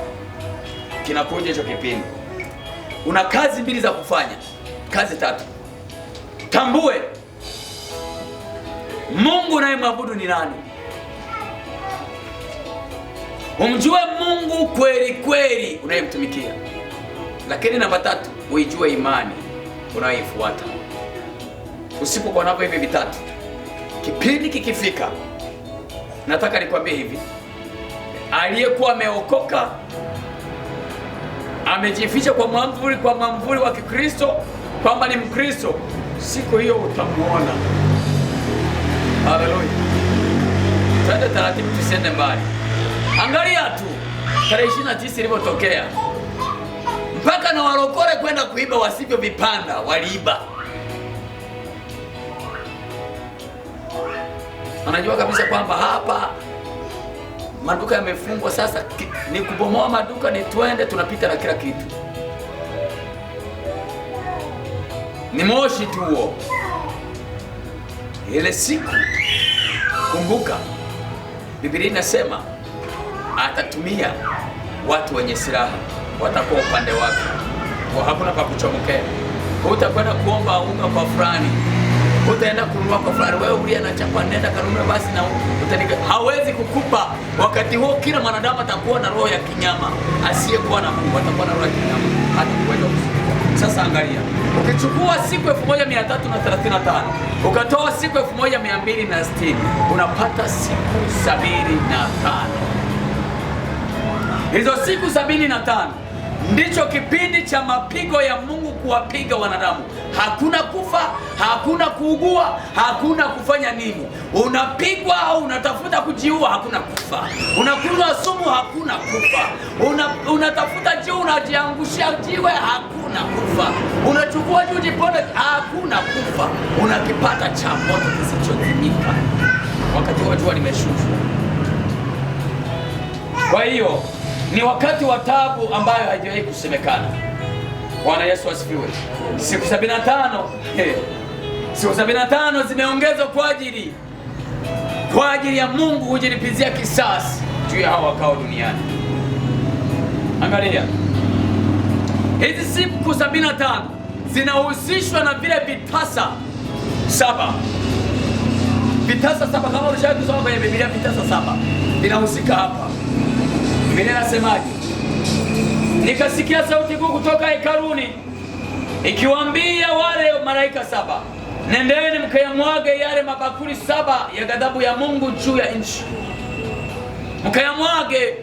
Kinakuja hicho kipindi, una kazi mbili za kufanya, kazi tatu. Tambue Mungu unayemwabudu ni nani. Umjue Mungu kweli kweli unayemtumikia. Lakini namba 3, uijue imani unayoifuata. Usipokuwa navyo hivi vitatu, kipindi kikifika, nataka nikwambie hivi, aliyekuwa ameokoka, amejificha kwa mwamvuli wa Kikristo kwamba ni Mkristo, siku hiyo utamuona. Haleluya. Twende taratibu, tusiende mbali. Angalia tu tarehe 29 ilipotokea, mpaka na walokole kwenda kuiba wasivyo vipanda waliiba. Anajua kabisa kwamba hapa maduka yamefungwa, sasa ni kubomoa maduka, ni twende tunapita na kila kitu. Ni moshi tu huo. Ile siku, kumbuka, Biblia inasema atatumia watu wenye silaha, watakuwa upande wake, kwa hakuna pa kuchomokea. Utakwenda kuomba unga kwa fulani, utaenda kununua kwa fulani, wewe ulia na chapa, nenda kanunue basi na utanika. Hawezi kukupa. Wakati huo kila mwanadamu atakuwa na roho ya kinyama, asiyekuwa na Mungu atakuwa na roho ya kinyama, hata kuweza kusikia. Sasa angalia, ukichukua siku 1335 ukatoa siku 1260 unapata siku 75. Hizo siku 75 ndicho kipindi cha mapigo ya Mungu kuwapiga wanadamu. Hakuna kufa, hakuna kuugua, hakuna kufanya nini. Unapigwa au unatafuta kujiua, hakuna kufa. Unakunywa sumu, hakuna kufa. Unatafuta jiwe, unajiangushia jiwe, hakuna kufa. Unachukua juu jiponde, hakuna kufa. Unakipata cha moto kisichozimika wakati wa jua limeshushwa. Kwa hiyo ni wakati wa taabu ambayo haijawahi kusemekana. Bwana Yesu asifiwe. Siku 75, siku 75 zimeongezwa kwa ajili ya Mungu kujilipizia kisasi juu ya hao wakao duniani. Angalia, hizi siku 75 zinahusishwa na vile vitasa 7. Vitasa 7, kama ulishawahi kusoma kwenye Biblia, vitasa 7 vinahusika hapa. Biblia inasemaje? Nikasikia sauti kuu kutoka hekaluni ikiwaambia wale malaika 7, nendeni mkayamwage yale mabakuli 7 ya ghadhabu ya Mungu juu ya nchi. Mkayamwage.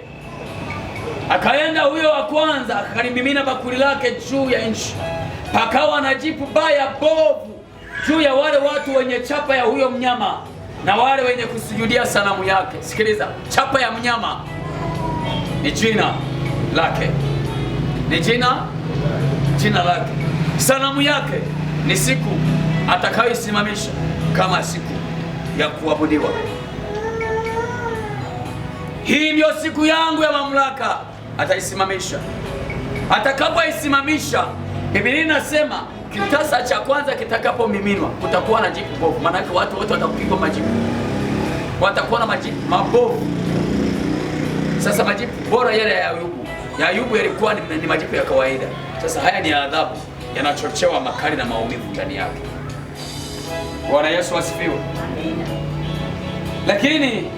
Akaenda huyo wa kwanza akalimimina bakuli lake juu ya nchi. Pakawa na jipu baya bovu juu ya wale watu wenye chapa ya huyo mnyama na wale wenye kusujudia sanamu yake. Sikiliza, chapa ya mnyama ni jina lake, ni jina lake. Sanamu yake ni siku atakayoisimamisha kama siku ya kuabudiwa. Hii ndio siku yangu ya mamlaka, ataisimamisha. Atakapoisimamisha, Biblia inasema kitasa cha kwanza kitakapomiminwa kutakuwa na jipu bovu. Maana yake watu wote watakupigwa majipu, watakuwa na majipu mabovu. Sasa majipu bora yale ya Ayubu yalikuwa ni majipu ya kawaida. Sasa haya ni adhabu, yanachochewa makali na maumivu ndani yake. Bwana Yesu asifiwe. Lakini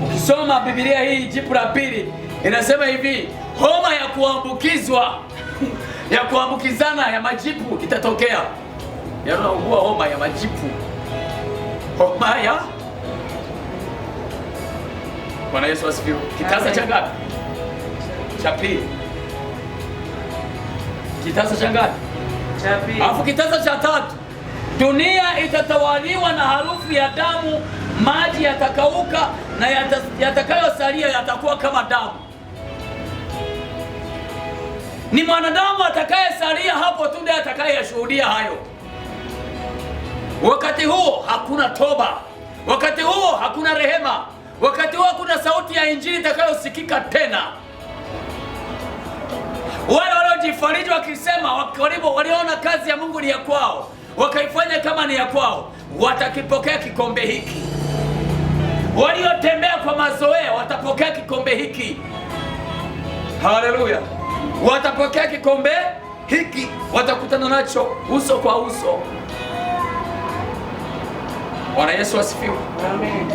ukisoma Biblia hii, jipu la pili inasema hivi, homa ya kuambukizwa ya kuambukizana ya majipu itatokea. Yanaugua homa ya majipu, homa ya Bwana Yesu asifiwe. Kitasa cha ngapi? Cha pili. Kitasa cha ngapi? Cha pili. Alafu kitasa cha tatu, dunia itatawaliwa na harufu ya damu, maji yatakauka na yatakayosalia yatakuwa kama damu. Ni mwanadamu atakayesalia hapo tu ndiye atakayeshuhudia hayo. Wakati huo hakuna toba, wakati huo hakuna rehema, wakati huo hakuna sauti ya injili itakayosikika tena. Wale waliojifariji wakisema waliona kazi ya Mungu ni ya kwao, wakaifanya kama ni ya kwao, watakipokea kikombe hiki. Waliotembea kwa mazoea watapokea kikombe hiki. Haleluya! Watapokea kikombe hiki, watakutana nacho uso kwa uso. Bwana Yesu asifiwe. Amen.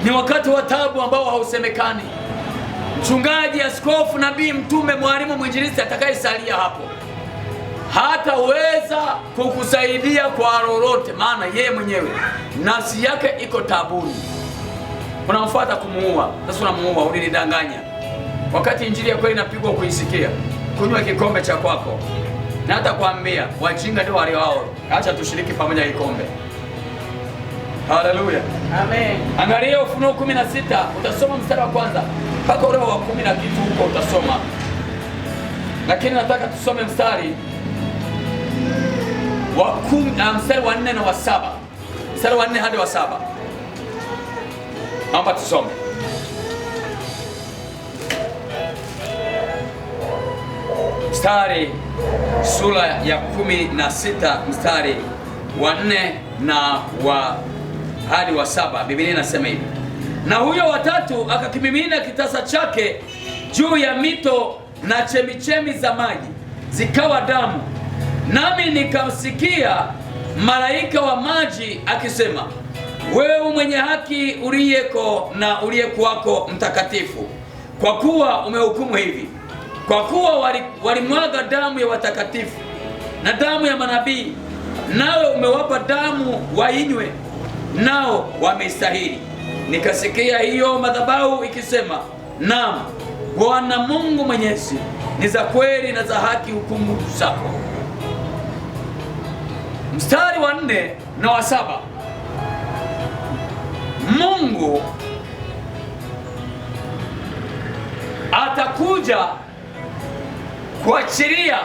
Ni wakati wa taabu ambao hausemekani. Mchungaji, askofu, nabii, mtume, mwalimu, mwinjilisti atakayesalia hapo hataweza kukusaidia kwa lolote, maana yeye mwenyewe nafsi yake iko taabuni. Unamfuata kumuua, sasa unamuua, ulinidanganya. Wakati injili ya kweli inapigwa kuisikia, kunywa kikombe cha kwako. Na hata kuambia wajinga ndio wale wao, acha tushiriki pamoja kikombe. Haleluya. Amen. Angalia Ufunuo 16, utasoma mstari wa kwanza mpaka ule wa 10 na kitu huko utasoma. Lakini nataka tusome mstari wa 10, mstari wa 4 na wa 7. Mstari wa 4 hadi wa 7. Naomba tusome. Mstari sura ya 16 mstari wa 4 na wa hadi wa 7. Biblia inasema hivi: na huyo watatu akakimimina kitasa chake juu ya mito na chemichemi za maji, zikawa damu. Nami nikamsikia malaika wa maji akisema, wewe mwenye haki uliyeko na uliyekuwako mtakatifu, kwa kuwa umehukumu hivi. Kwa kuwa walimwaga damu ya watakatifu na damu ya manabii, nawe umewapa damu wainywe, nao wamestahili. Nikasikia hiyo madhabahu ikisema, naam, Bwana Mungu Mwenyezi, ni za kweli na za haki hukumu zako. Mstari wa 4 na wa 7. Mungu atakuja kuachilia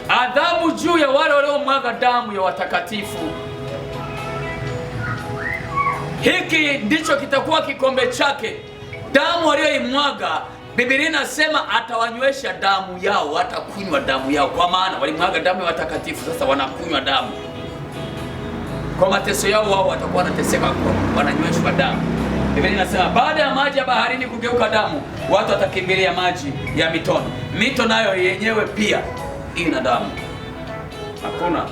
adhabu juu ya wale waliomwaga damu ya watakatifu. Hiki ndicho kitakuwa kikombe chake, damu walioimwaga. Biblia inasema atawanywesha damu yao, watakunywa damu yao, kwa maana walimwaga damu ya watakatifu, sasa wanakunywa damu. Kwa mateso yao wao watakuwa wanateseka, wananyweshwa damu. Biblia inasema baada ya maji ya baharini kugeuka damu, watu watakimbilia maji ya mitoni. Mito nayo yenyewe pia ina damu. Hakuna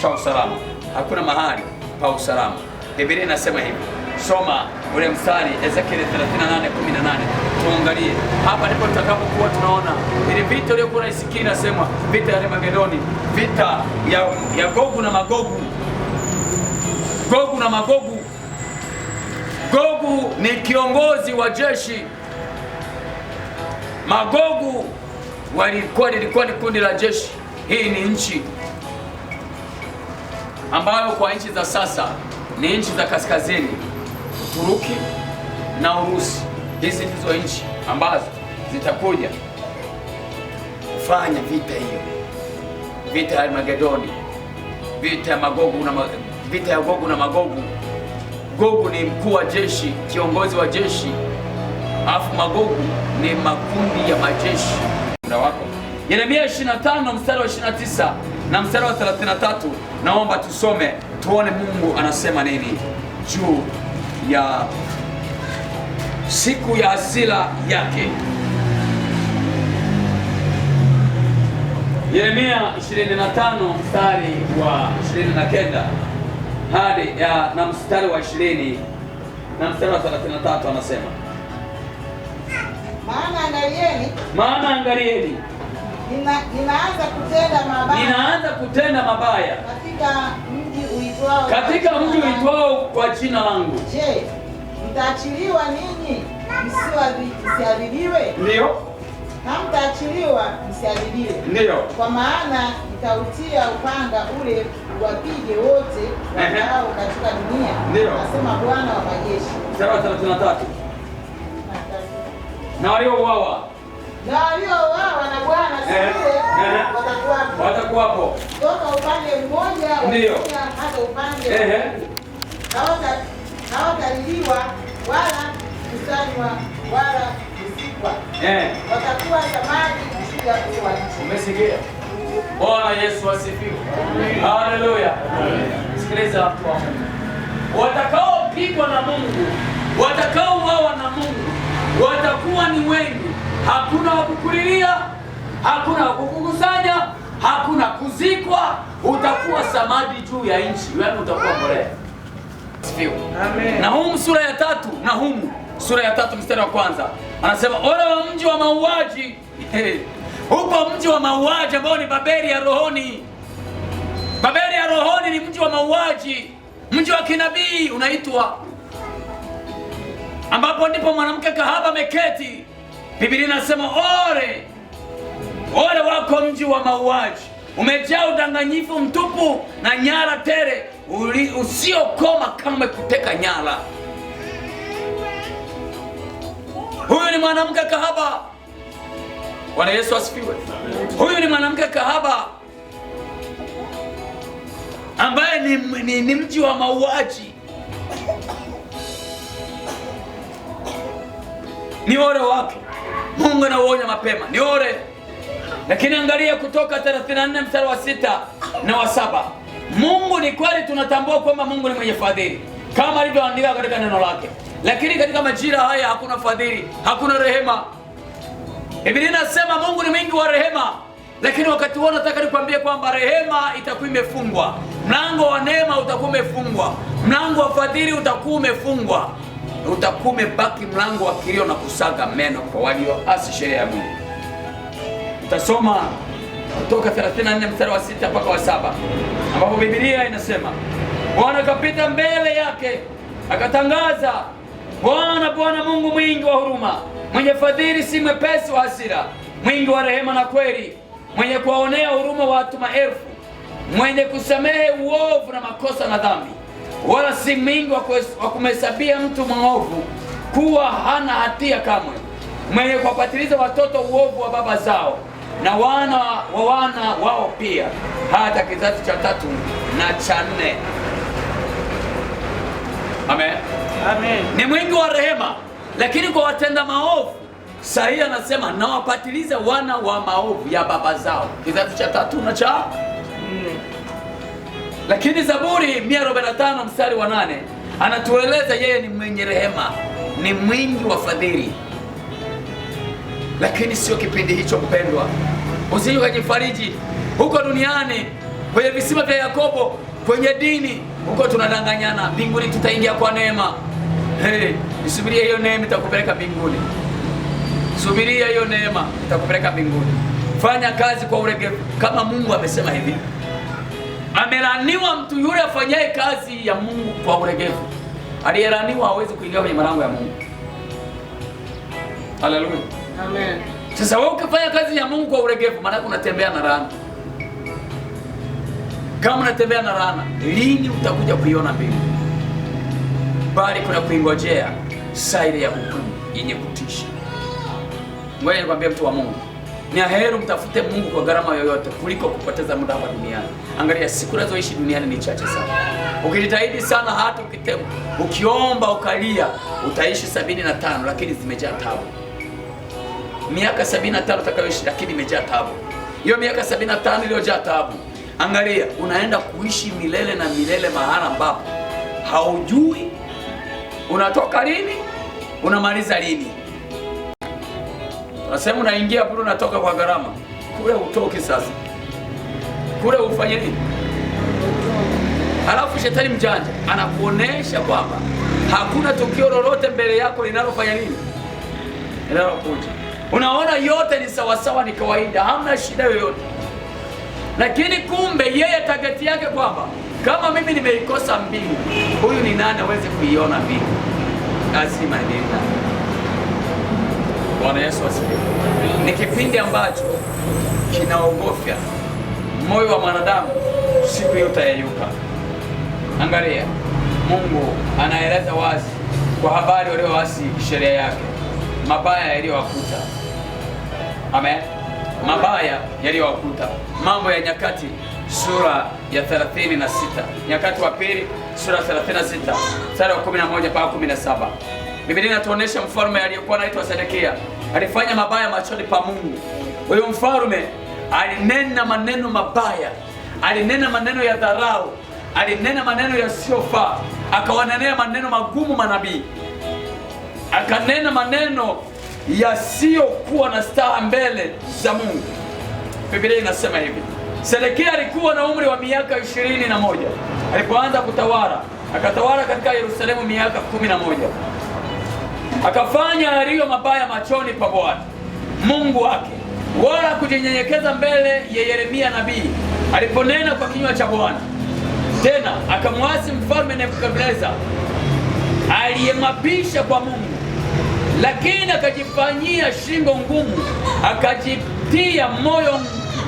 cha usalama, hakuna mahali pa usalama. Biblia inasema hivi, soma ule mstari Ezekiel 38:18. Tuangalie hapa, ndipo tutakapokuwa tunaona ile vita iliyokuwa isikia inasema vita ya Armagedoni, vita ya Gogu na Magogu. Gogu na Magogu. Gogu ni kiongozi wa jeshi. Magogu lilikuwa ni kundi la jeshi. Hii ni nchi ambayo kwa nchi za sasa ni nchi za kaskazini, Uturuki na Urusi. Hizi ndizo nchi ambazo zitakuja kufanya vita hiyo, vita ya Armagedoni, vita ya vita ya Gogu na Magogu. Gogu ni mkuu wa jeshi, kiongozi wa jeshi, alafu Magogu ni makundi ya majeshi. Muda wako Yeremia 25 mstari wa 29 na mstari wa 33. Naomba tusome tuone Mungu anasema nini juu ya siku ya hasira yake. Yeremia 25 mstari wa 29 hadi na mstari wa 20 na mstari wa 33 anasema, maana angalieni, ninaanza kutenda mabaya katika mji uitwao kwa jina langu. Je, mtaachiliwa ninyi msiadhibiwe. Ndio. Hamtaachiliwa msiadhibiwe. Ndio. Kwa maana nitautia upanga ule wapige wote wakaao katika dunia. Ndio. Asema Bwana wa majeshi. Mstari wa 33. Na waliouawa na Bwana watakuwapo toka upande mmoja hata upande hawataliliwa wala kusanywa wala kuzikwa. Watakuwa samadi juu ya uso wa nchi. Umesikia? Bwana Yesu asifiwe. Haleluya. Sikiliza watu wa Mungu. Watakaopigwa na Mungu, watakaouawa na Mungu watakuwa ni wengi. Hakuna wa kukulilia, hakuna wa kukukusanya, hakuna kuzikwa. Utakuwa samadi juu ya nchi, wewe utakuwa mbolea. Amen. Nahumu sura ya 3, Nahumu sura ya 3 mstari wa 1 anasema, ole wa mji wa mauaji. Upo mji wa mauaji ambao ni Babeli ya rohoni. Babeli ya rohoni ni mji wa mauaji, mji wa kinabii unaitwa, ambapo ndipo mwanamke kahaba ameketi. Biblia inasema ole wako mji wa mauaji, umejaa udanganyifu mtupu na nyara tele usiokoma kama kuteka nyara. Huyu ni mwanamke kahaba. Bwana Yesu asifiwe. Huyu ni mwanamke kahaba ambaye ni mji wa mauaji. Ni ole wake. Mungu anauonya mapema, ni ole. Lakini angalia Kutoka 34 mstari wa 6 na wa 7. Mungu ni kweli, tunatambua kwamba Mungu ni mwenye fadhili kama alivyoandika katika neno lake, lakini katika majira haya hakuna fadhili, hakuna rehema. Biblia inasema Mungu ni mwingi wa rehema, lakini wakati huo nataka nikwambie kwamba rehema itakuwa imefungwa, mlango wa neema utakuwa umefungwa, mlango wa fadhili utakuwa umefungwa, utakuwa umebaki mlango wa kilio na kusaga meno kwa walioasi sheria ya Mungu. Utasoma Kutoka 34 mstari wa 6 mpaka wa 7, ambapo Biblia inasema, Bwana akapita mbele yake akatangaza, Bwana Mungu mwingi wa huruma, mwenye fadhili, si mwepesi wa hasira, mwingi wa rehema na kweli, mwenye kuwaonea huruma watu maelfu, mwenye kusamehe uovu na makosa na dhambi, wala si mwingi wa kumhesabia mtu mwovu kuwa hana hatia kamwe, mwenye kuwapatiliza watoto uovu wa baba zao na wana wa wana wao pia, hata kizazi cha 3 na cha 4. Amen. Amen. Ni mwingi wa rehema, lakini kwa watenda maovu sahihi anasema nawapatiliza wana wa maovu ya baba zao, kizazi cha 3 na cha 4. Lakini Zaburi 145 mstari wa 8 anatueleza yeye ni mwenye rehema, ni mwingi wa fadhili. Lakini sio kipindi hicho mpendwa, usije ukajifariji huko duniani kwenye visima vya Yakobo, kwenye dini huko tunadanganyana. Mbinguni tutaingia kwa neema. Subiria hiyo neema itakupeleka mbinguni. Subiria hiyo neema itakupeleka mbinguni. Fanya kazi kwa uregevu kama Mungu amesema hivi. Amelaniwa mtu yule afanyaye kazi ya Mungu kwa uregevu. Aliyelaniwa hawezi kuingia kwenye malango ya Mungu. Haleluya. Amen. Sasa wewe ukifanya kazi ya Mungu kwa uregevu, maana unatembea na laana. Kama unatembea na laana, lini utakuja kuiona mbingu? Bali kuna kuingojea saa ile ya hukumu yenye kutisha. Ngoja nikwambie mtu wa Mungu, ni heri mtafute Mungu kwa gharama yoyote kuliko kupoteza muda hapa duniani. Angalia siku unazoishi duniani ni chache sana. Ukijitahidi sana, hata ukiomba ukalia, utaishi 75 lakini zimejaa taabu. Miaka 75 utakayoishi lakini imejaa taabu. Hiyo miaka 75 iliyojaa taabu, angalia unaenda kuishi milele na milele mahali ambapo haujui unatoka lini, unamaliza lini. Unasema unaingia kule, unatoka kwa gharama. Kule utoki sasa. Kule ufanye nini? Halafu shetani mjanja anakuonesha kwamba hakuna tukio lolote mbele yako linalofanya nini? Linalokuja. Unaona yote ni sawasawa, ni kawaida, hamna shida yoyote. Lakini kumbe yeye target yake kwamba kama mimi nimeikosa mbingu, huyu ni nani aweze kuiona mbingu? lazima nidili nayo. Bwana Yesu asifiwe. Ni kipindi ambacho kinaogofya moyo wa mwanadamu, siku hiyo utayeyuka. Angalia, Mungu anaeleza wazi kwa habari walioasi sheria yake, mabaya yaliyowakuta. Amen. Mabaya yaliyowakuta. Mambo ya Nyakati sura ya 36. Nyakati wa pili sura 36 mstari wa 11 mpaka 17. Biblia inatuonesha mfalme aliyekuwa anaitwa Sedekia alifanya mabaya machoni pa Mungu. Huyo mfalme alinena maneno mabaya, alinena maneno ya dharau, alinena maneno yasiyofaa, akawanenea maneno magumu manabii, akanena maneno yasiyokuwa na staha mbele za Mungu. Biblia inasema hivi: Sedekia alikuwa na umri wa miaka 21 alipoanza kutawala. Akatawala katika Yerusalemu miaka 11. Akafanya yaliyo mabaya machoni pa Bwana Mungu wake, wala kujinyenyekeza mbele ya Yeremia nabii aliponena kwa kinywa cha Bwana. Tena akamwasi mfalme Nebukadneza aliyemwapisha kwa Mungu, lakini akajifanyia shingo ngumu, akajitia moyo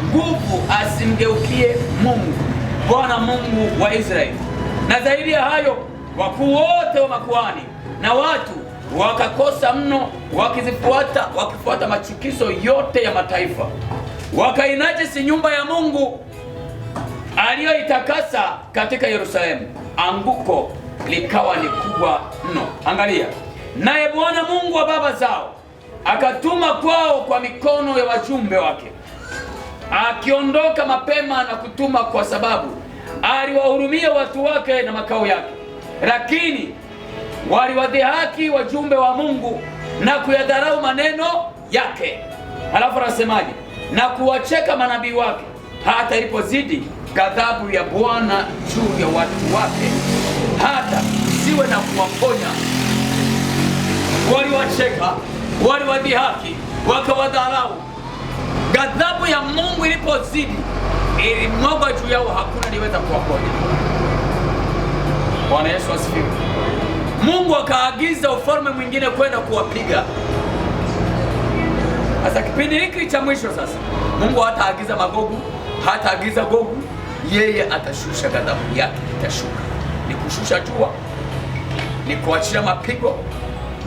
nguvu asimgeukie Mungu, Bwana Mungu wa Israeli. Na zaidi ya hayo, wakuu wote wa makuhani na watu wakakosa mno, wakifuata machukizo yote ya mataifa, wakainajisi nyumba ya Mungu aliyoitakasa katika Yerusalemu. Anguko likawa ni kubwa mno. Angalia, naye Bwana Mungu wa baba zao akatuma kwao kwa mikono ya wajumbe wake, akiondoka mapema na kutuma, kwa sababu aliwahurumia watu wake na makao yake. Lakini waliwadhihaki wajumbe wa Mungu na kuyadharau maneno yake. Halafu anasemaje? Na kuwacheka manabii wake, hata ilipozidi ghadhabu ya Bwana juu ya watu wake, hata siwe na kuwaponya. Waliwacheka, waliwadhihaki, wakawadharau. Ghadhabu ya Mungu ilipozidi, ilimwagwa juu yao, hakuna aliweza kuwaponya. Bwana Yesu asifiwe. Mungu akaagiza ufalme mwingine kwenda kuwapiga. Sasa kipindi hiki cha mwisho sasa, Mungu hataagiza Magogu, hataagiza Gogu, yeye atashusha ghadhabu yake, itashuka. Ni kushusha jua, ni kuachia mapigo,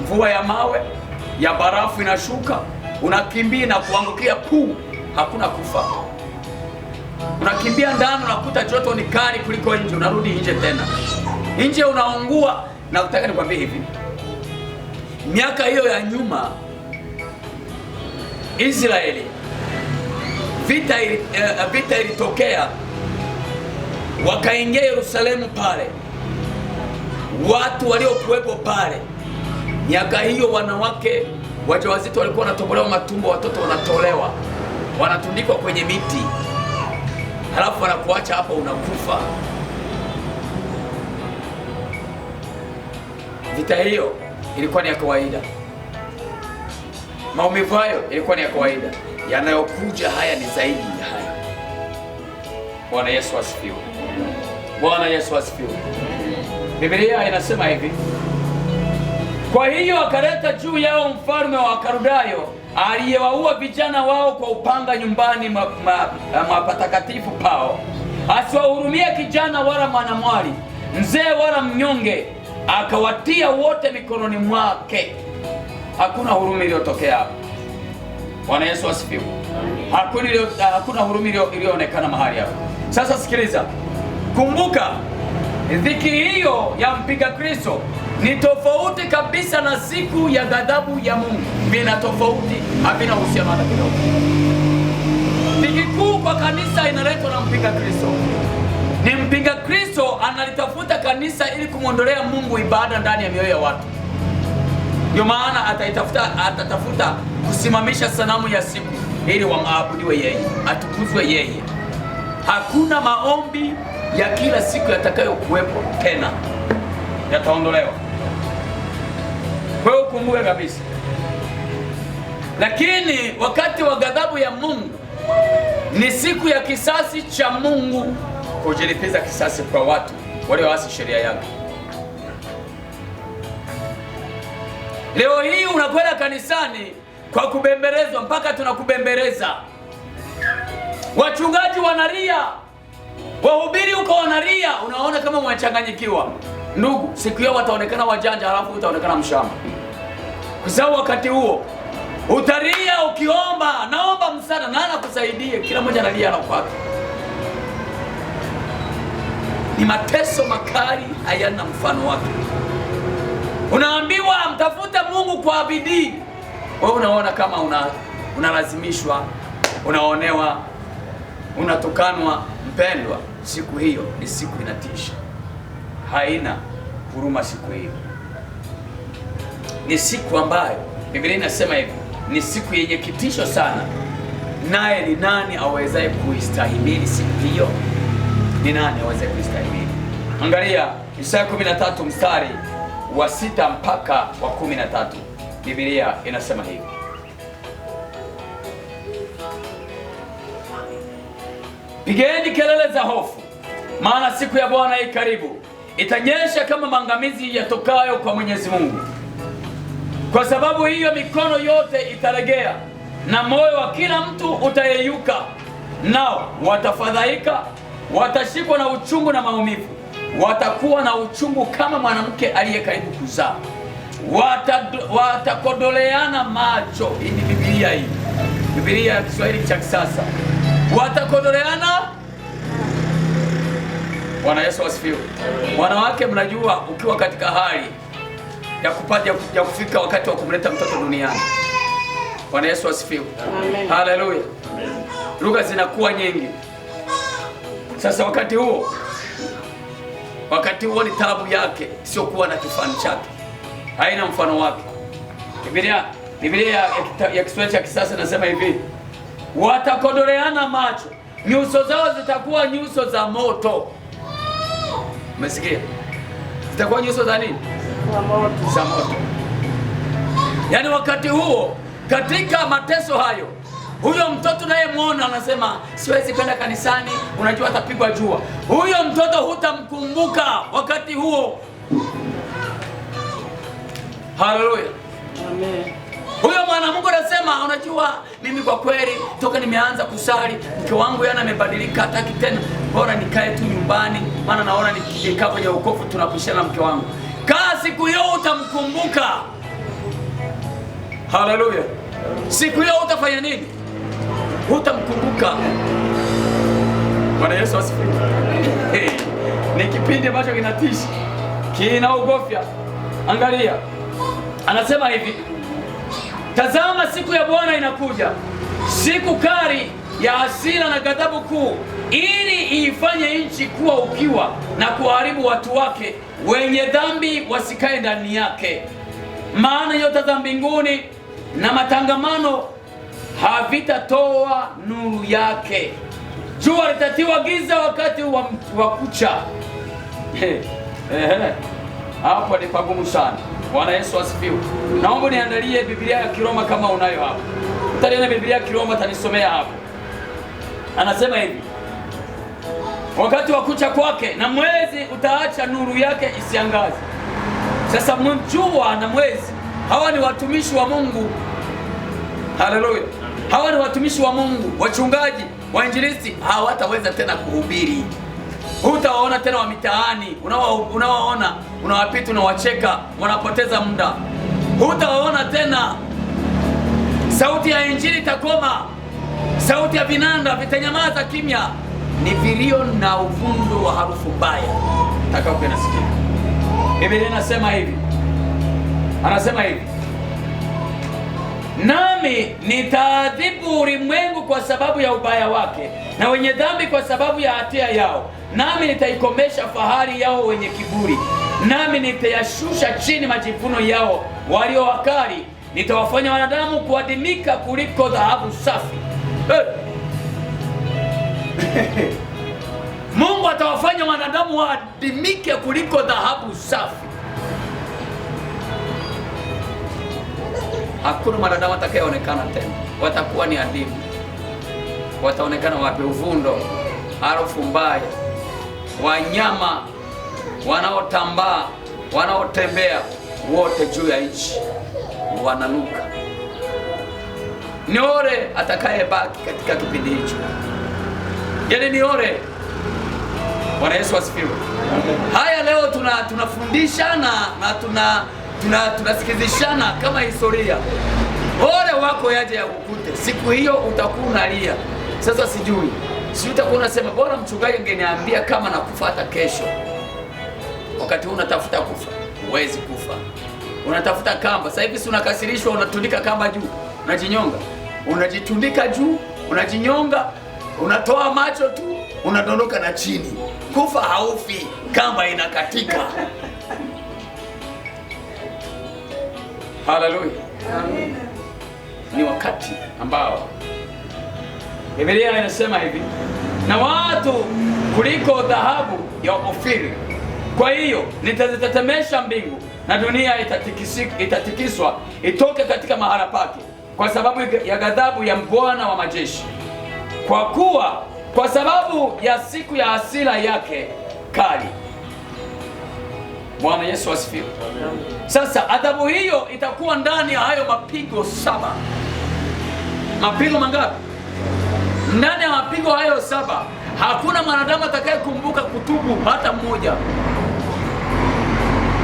mvua ya mawe, ya barafu inashuka, unakimbia na kuangukia puu, hakuna kufa. Unakimbia ndani, unakuta joto ni kali kuliko nje, unarudi nje tena. Nje unaungua. Na utaka nikwambie hivi, miaka hiyo ya nyuma Israeli, vita ilitokea, wakaingia Yerusalemu pale. Watu waliokuwepo pale miaka hiyo, wanawake wajawazito walikuwa wanatobolewa matumbo, watoto wanatolewa, wanatundikwa kwenye miti, halafu wanakuacha hapo unakufa. Vita hiyo ilikuwa ni ya kawaida. Maumivu hayo ilikuwa ni ya kawaida. Yanayokuja haya ni zaidi ya haya. Bwana Yesu asifiwe. Bwana Yesu asifiwe. Biblia inasema hivi: kwa hiyo akaleta juu yao mfalme wa Wakaldayo, aliyewaua vijana wao kwa upanga nyumbani mwa patakatifu pao, asiwahurumia kijana wala mwanamwali, mzee wala mnyonge, akawatia wote mikononi mwake. Hakuna huruma iliyotokea hapo. Bwana Yesu asifiwe. Hakuna huruma iliyoonekana mahali hapo. Sasa sikiliza, kumbuka, dhiki hiyo ya mpiga Kristo ni tofauti kabisa na siku ya ghadhabu ya Mungu. Vina tofauti, havina uhusiano hata kidogo. Dhiki kuu kwa kanisa inaletwa na mpiga Kristo. Ni mpiga Kristo analitafuta kanisa ili kumwondolea Mungu ibada ndani ya mioyo ya watu. Ndio maana atatafuta kusimamisha sanamu ya siku ili waabudiwe yeye, atukuzwe yeye. Hakuna maombi ya kila siku yatakayokuwepo tena, yataondolewa. Kwa hiyo kumbuka kabisa. Lakini wakati wa ghadhabu ya Mungu ni siku ya kisasi cha Mungu, kujilipiza kisasi kwa watu walioasi sheria yake. Leo hii unakwenda kanisani kwa kubembelezwa, mpaka tunakubembeleza. Wachungaji wanalia, wahubiri huko wanalia, unaona kama umechanganyikiwa. Ndugu, siku hiyo wataonekana wajanja, halafu utaonekana mshamba. Kwa sababu wakati huo utalia ukiomba, naomba msaada, nani akusaidie? Kila mmoja analia na kwake. Ni mateso makali, hayana mfano wake. Unaambiwa mtafute Mungu kwa bidii, wewe unaona kama unalazimishwa, unaonewa, unatukanwa. Mpendwa, siku hiyo ni siku inatisha, haina huruma. Siku hiyo ni siku ambayo Biblia inasema hivi, ni siku yenye kitisho sana. Naye ni nani awezaye kuistahimili siku hiyo? Ni nani awezaye kuistahimili? Angalia Isaya 13 mstari wa 6 mpaka wa 13. Biblia inasema hivi: pigeni kelele za hofu, maana siku ya Bwana i karibu. Itanyesha kama maangamizi yatokayo kwa Mwenyezi Mungu. Kwa sababu hiyo mikono yote italegea na moyo wa kila mtu utayeyuka, nao watafadhaika, watashikwa na uchungu na maumivu, watakuwa na uchungu kama mwanamke aliye karibu kuzaa. Watakodoleana macho. Hii ni Biblia, hii Biblia ya Kiswahili cha kisasa. Watakodoleana. Bwana Yesu asifiwe. Wanawake, mnajua ukiwa katika hali ya kufika wakati wa kumleta mtoto duniani. Bwana Yesu asifiwe. Haleluya. Lugha zinakuwa nyingi. Sasa wakati huo ni taabu yake, sio kuwa na kifani chake, haina mfano wake. Biblia ya Kiswahili cha kisasa nasema hivi: watakodoleana macho, nyuso zao zitakuwa nyuso za moto. Umesikia? Zitakuwa nyuso za nini? Za moto. Yaani wakati huo, katika mateso hayo, huyo mtoto naye muona anasema siwezi kwenda kanisani, unajua atapigwa jua. Huyo mtoto hutamkumbuka wakati huo. Haleluya. Amen. Huyo mwanamke anasema, unajua mimi kwa kweli toka nimeanza kusali mke wangu yana amebadilika, hataki tena, bora nikae tu nyumbani, maana naona nikikaa kwenye wokovu tunapishana na mke wangu. Kaa, siku hiyo utamkumbuka. Haleluya. Siku hiyo utafanya nini? Utamkumbuka. Bwana Yesu asifiwe. Ni kipindi ambacho kinatisha, kinaogofya. Angalia, anasema hivi: tazama, siku ya Bwana inakuja, siku kali ya hasira na ghadhabu kuu, ili iifanye nchi kuwa ukiwa na kuharibu watu wake wenye dhambi wasikae ndani yake. Maana nyota za mbinguni na matangamano havitatoa nuru yake, jua litatiwa giza wakati wa kucha. Hapo ni pagumu sana. Bwana Yesu asifiwe. Naomba niandalie Biblia ya Kiroma kama unayo hapo. Utaliona Biblia ya Kiroma, tanisomea hapo. Anasema hivi: wakati wa kucha kwake na mwezi utaacha nuru yake isiangaze. Sasa jua na mwezi, hawa ni watumishi wa Mungu. Haleluya. Hawa ni watumishi wa Mungu, wachungaji, wainjilisti. Hawataweza tena kuhubiri. Hutawaona tena wa mitaani, unawaona, unawapita, unawacheka, wanapoteza muda. Hutawaona tena. Sauti ya injili itakoma, sauti ya vinanda vitanyamaza kimya. Ni vilio na uvundo wa harufu mbaya takapo nasikia. Biblia inasema hivi, anasema hivi: nami nitaadhibu ulimwengu kwa sababu ya ubaya wake, na wenye dhambi kwa sababu ya hatia yao. Nami nitaikomesha fahari yao wenye kiburi, nami nitayashusha chini majivuno yao walio wakali. Nitawafanya wanadamu kuadimika kuliko dhahabu safi. Mungu atawafanya wanadamu waadimike kuliko dhahabu safi. Hakuna mwanadamu atakayeonekana tena, watakuwa ni adimu. Wataonekana wapi? Uvundo, harufu mbaya, wanyama wanaotambaa, wanaotembea wote juu ya nchi. wananuka. Ni ole atakayebaki katika kipindi hicho. Yaani ni ole. Bwana Yesu asifiwe. Haya, leo tunafundishana na tunasikizishana kama historia. Ole wako yaje yakukute. Siku hiyo utakuwa unalia. Sasa sijui utakuwa unasema bora mchungaji angeniambia kama nakufuata kesho. Wakati unatafuta kufa, huwezi kufa. Unatafuta kamba. Sasa hivi si unakasirishwa, unatundika kamba juu, unajinyonga. Unajitundika juu, unajinyonga, unatoa macho tu, unadondoka na chini. Kufa haufi, kamba inakatika. Haleluya. Amen. Ni wakati ambao Biblia inasema hivi, na watu kuliko dhahabu ya Ofiri. Kwa hiyo nitazitetemesha mbingu na dunia itatikiswa itoke katika mahala pake kwa sababu ya ghadhabu ya Bwana wa majeshi, kwa sababu ya siku ya hasira yake kali. Bwana Yesu asifiwe. Sasa adhabu hiyo itakuwa ndani ya hayo mapigo 7. Mapigo mangapi? Ndani ya mapigo hayo 7 hakuna mwanadamu atakayekumbuka kutubu hata mmoja.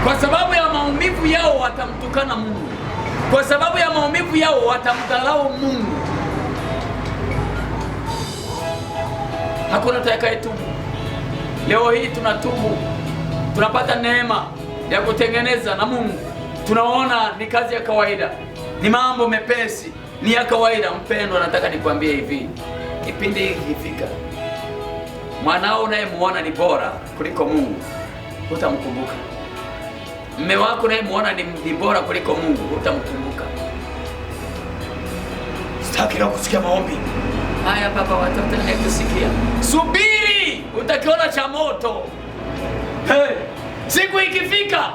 Kwa sababu ya maumivu yao watamtukana Mungu. Kwa sababu ya maumivu yao watamdharau Mungu. Hakuna atakayetubu. Leo hii tunatubu. Tunapata neema ya kutengeneza na Mungu. Tunaona ni kazi ya kawaida. Ni mambo mepesi, ni ya kawaida. Mpendwa, nataka nikwambie hivi. Kipindi hiki kifika, mwanao unayemuona ni bora kuliko Mungu, utamkumbuka. Mume wako unayemuona ni bora kuliko Mungu, utamkumbuka. Sitaki na kusikia maombi. Haya baba, watoto nakusikia. Subiri, utakiona cha moto. Hey, siku ikifika,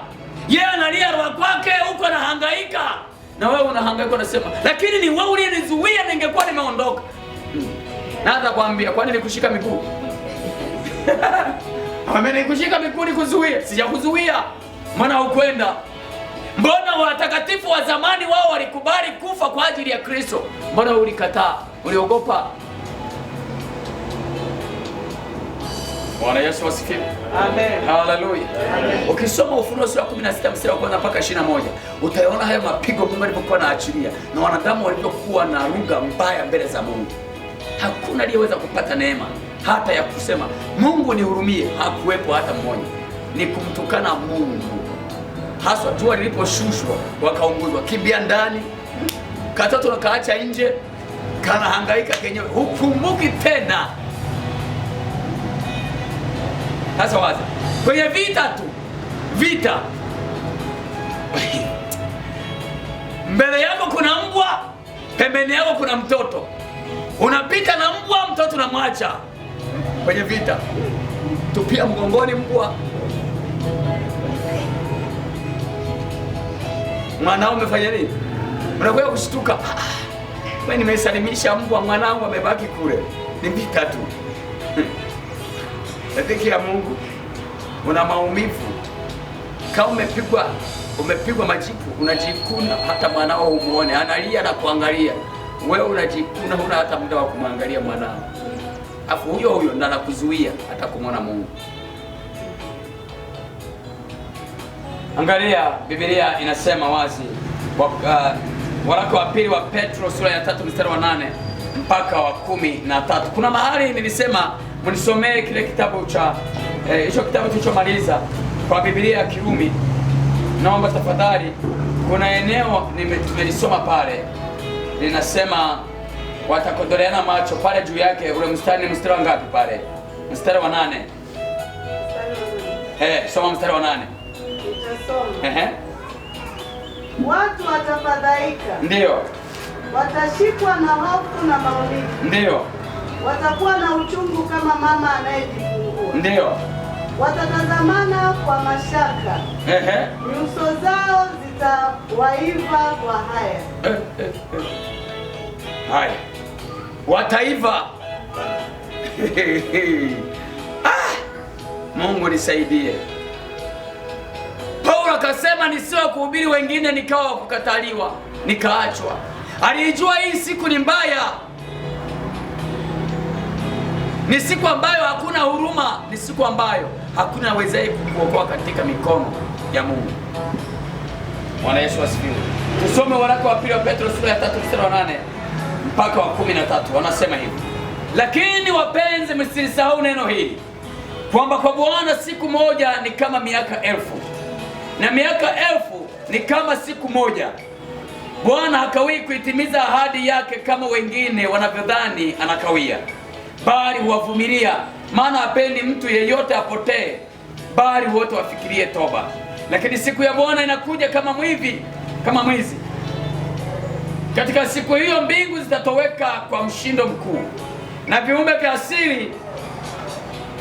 yeye analia roho kwake, uko anahangaika. Na wewe unahangaika unasema, lakini ni wewe uliyenizuia, ningekuwa nimeondoka. Na hata kwambia, kwani nikushika miguu? Nikushika miguu nikuzuia? Sijakuzuia. Maana ukwenda. Mbona watakatifu wa zamani wao walikubali kufa kwa ajili ya Kristo? Mbona ulikataa? Uliogopa? Bwana Yesu asifiwe. Amen. Haleluya. Ukisoma Ufunuo sura 16 mstari wa 1 mpaka 21, utaona hayo mapigo Mungu alipokuwa anaachilia na wanadamu walipokuwa na lugha mbaya mbele za Mungu. Hakuna aliyeweza kupata neema hata ya kusema Mungu nihurumie, hakuwepo hata mmoja. Ni kumtukana Mungu. Haswa jua liliposhushwa wakaunguzwa, kimbia ndani, katoto nakaacha nje, kana hangaika kenyewe, hukumbuki tena. Sasa waza, kwenye vita mbele yako kuna mbwa, pembeni yako kuna mtoto. Unapita na mbwa, mtoto unamwacha. Kwenye vita, tupia mgongoni mbwa. Mwanao umefanya nini? Unakuja kushtuka. Wewe nimesalimisha mbwa, mwanangu amebaki kule. Ni vita tu. Rafiki ya Mungu, una maumivu. Kama umepigwa majipu, unajikuna hata mwanao umuone, analia na kuangalia. Wewe unajikuna, huna hata muda wa kumwangalia mwanao. Afu huyo ndo anakuzuia hata kumwona Mungu. Angalia, Biblia inasema wazi, waraka wa pili wa Petro sura ya 3 mstari wa 8 mpaka wa 13. Kuna mahali nilisema mnisomee kile kitabu cha hicho kitabu tulichomaliza kwa Biblia ya Kirumi. Naomba tafadhali, kuna eneo tumelisoma pale linasema watakodoleana macho pale juu yake. Ule mstari wa ngapi pale? Mstari wa 8. Soma mstari wa 8. Nitasoma. Watu watafadhaika. Ndio. Watashikwa na hofu na maumivu. Ndio. Watakuwa na uchungu kama mama anayejifungua. Ndio. Watatazamana kwa mashaka. Nyuso zao zitawaiva kwa haya. Haya. Wataiva. Mungu nisaidie. Paulo akasema alisema nisiwe kuhubiri wengine, nikawa kukataliwa, nikaachwa. Alijua hii siku ni mbaya, ni siku ambayo hakuna huruma, ni siku ambayo hakuna awezaye kukuokoa katika mikono ya Mungu. Bwana Yesu asifiwe. Tusome waraka wa pili wa Petro sura ya 3 mstari wa 8 mpaka wa 13. Wanasema hivi: lakini wapenzi, msisahau neno hili, kwamba kwa Bwana siku moja ni kama miaka 1000, na miaka 1000 ni kama siku moja. Bwana hakawii kuitimiza ahadi yake kama wengine wanavyodhani anakawia, bali huwavumilia, maana hapendi mtu yeyote apotee, bali wote wafikirie toba. Lakini siku ya Bwana inakuja kama mwizi. Katika siku hiyo mbingu zitatoweka kwa mshindo mkuu, na viumbe vya asili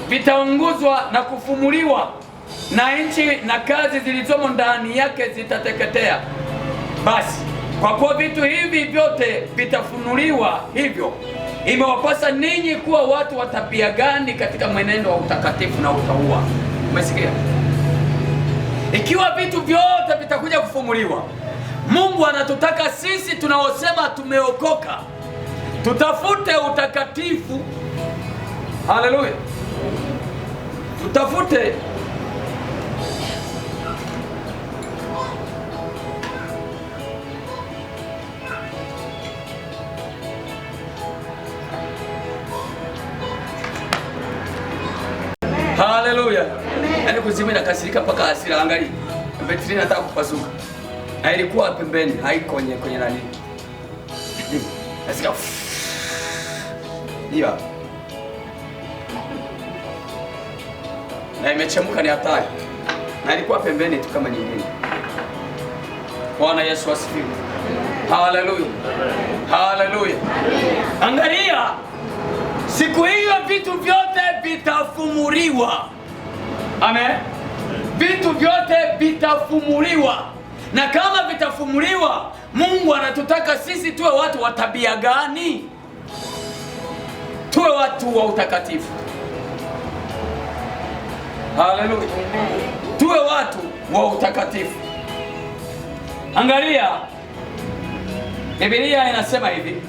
vitaunguzwa na kufumuliwa, na nchi na kazi zilizomo ndani yake zitateketea. Basi kwa kuwa vitu hivi vyote vitafunuliwa, hivyo imewapasa ninyi kuwa watu wa tabia gani katika mwenendo wa utakatifu na utauwa. Umesikia? Ikiwa vitu vyote vitakuja kufumuliwa, Mungu anatutaka sisi tunaosema tumeokoka tutafute utakatifu. Haleluya! Tutafute haleluya. Yaani kuzimina kasirika mpaka hasira. Angalia, betri nataka kupasuka, na ilikuwa pembeni, haiko kwenye nani. Nasikia hiyo, na imechemka, ni hatari, na ilikuwa pembeni tu kama nyingine. Bwana Yesu asifiwe. Haleluya, haleluya. Angalia, siku hiyo vitu vyote vitafumuliwa. Amen. Vitu vyote vitafumuliwa, na kama vitafumuliwa, Mungu anatutaka sisi tuwe watu wa tabia gani? Tuwe watu wa utakatifu. Haleluya. Tuwe watu wa utakatifu. Angalia, Biblia inasema hivi: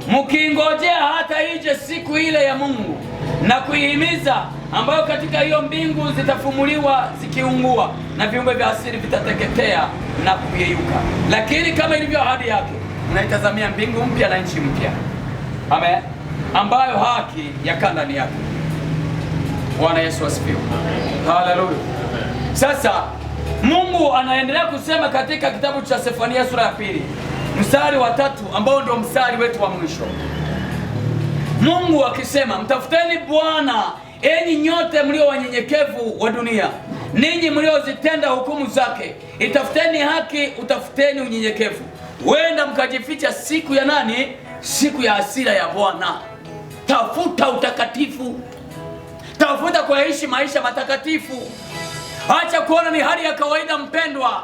mkingojea hata ije siku ile ya Mungu na kuihimiza, ambayo katika hiyo mbingu zitafumuliwa zikiungua, na viumbe vya asili vitateketea na kuyeyuka. Lakini kama ilivyo ahadi yake, mnaitazamia mbingu mpya na nchi mpya, amen, ambayo haki yakaa ndani yake. Bwana Yesu asifiwe. Haleluya. Sasa Mungu anaendelea kusema katika kitabu cha Sefania sura ya 2 mstari wa 3, ambao ndio mstari wetu wa mwisho. Mungu akisema, mtafuteni Bwana enyi nyote mlio wanyenyekevu wa dunia, ninyi mliozitenda hukumu zake. Itafuteni haki, utafuteni unyenyekevu, wenda mkajificha siku ya nani? Siku ya hasira ya Bwana. Tafuta utakatifu, tafuta kuishi maisha matakatifu. Acha kuona ni hali ya kawaida, mpendwa.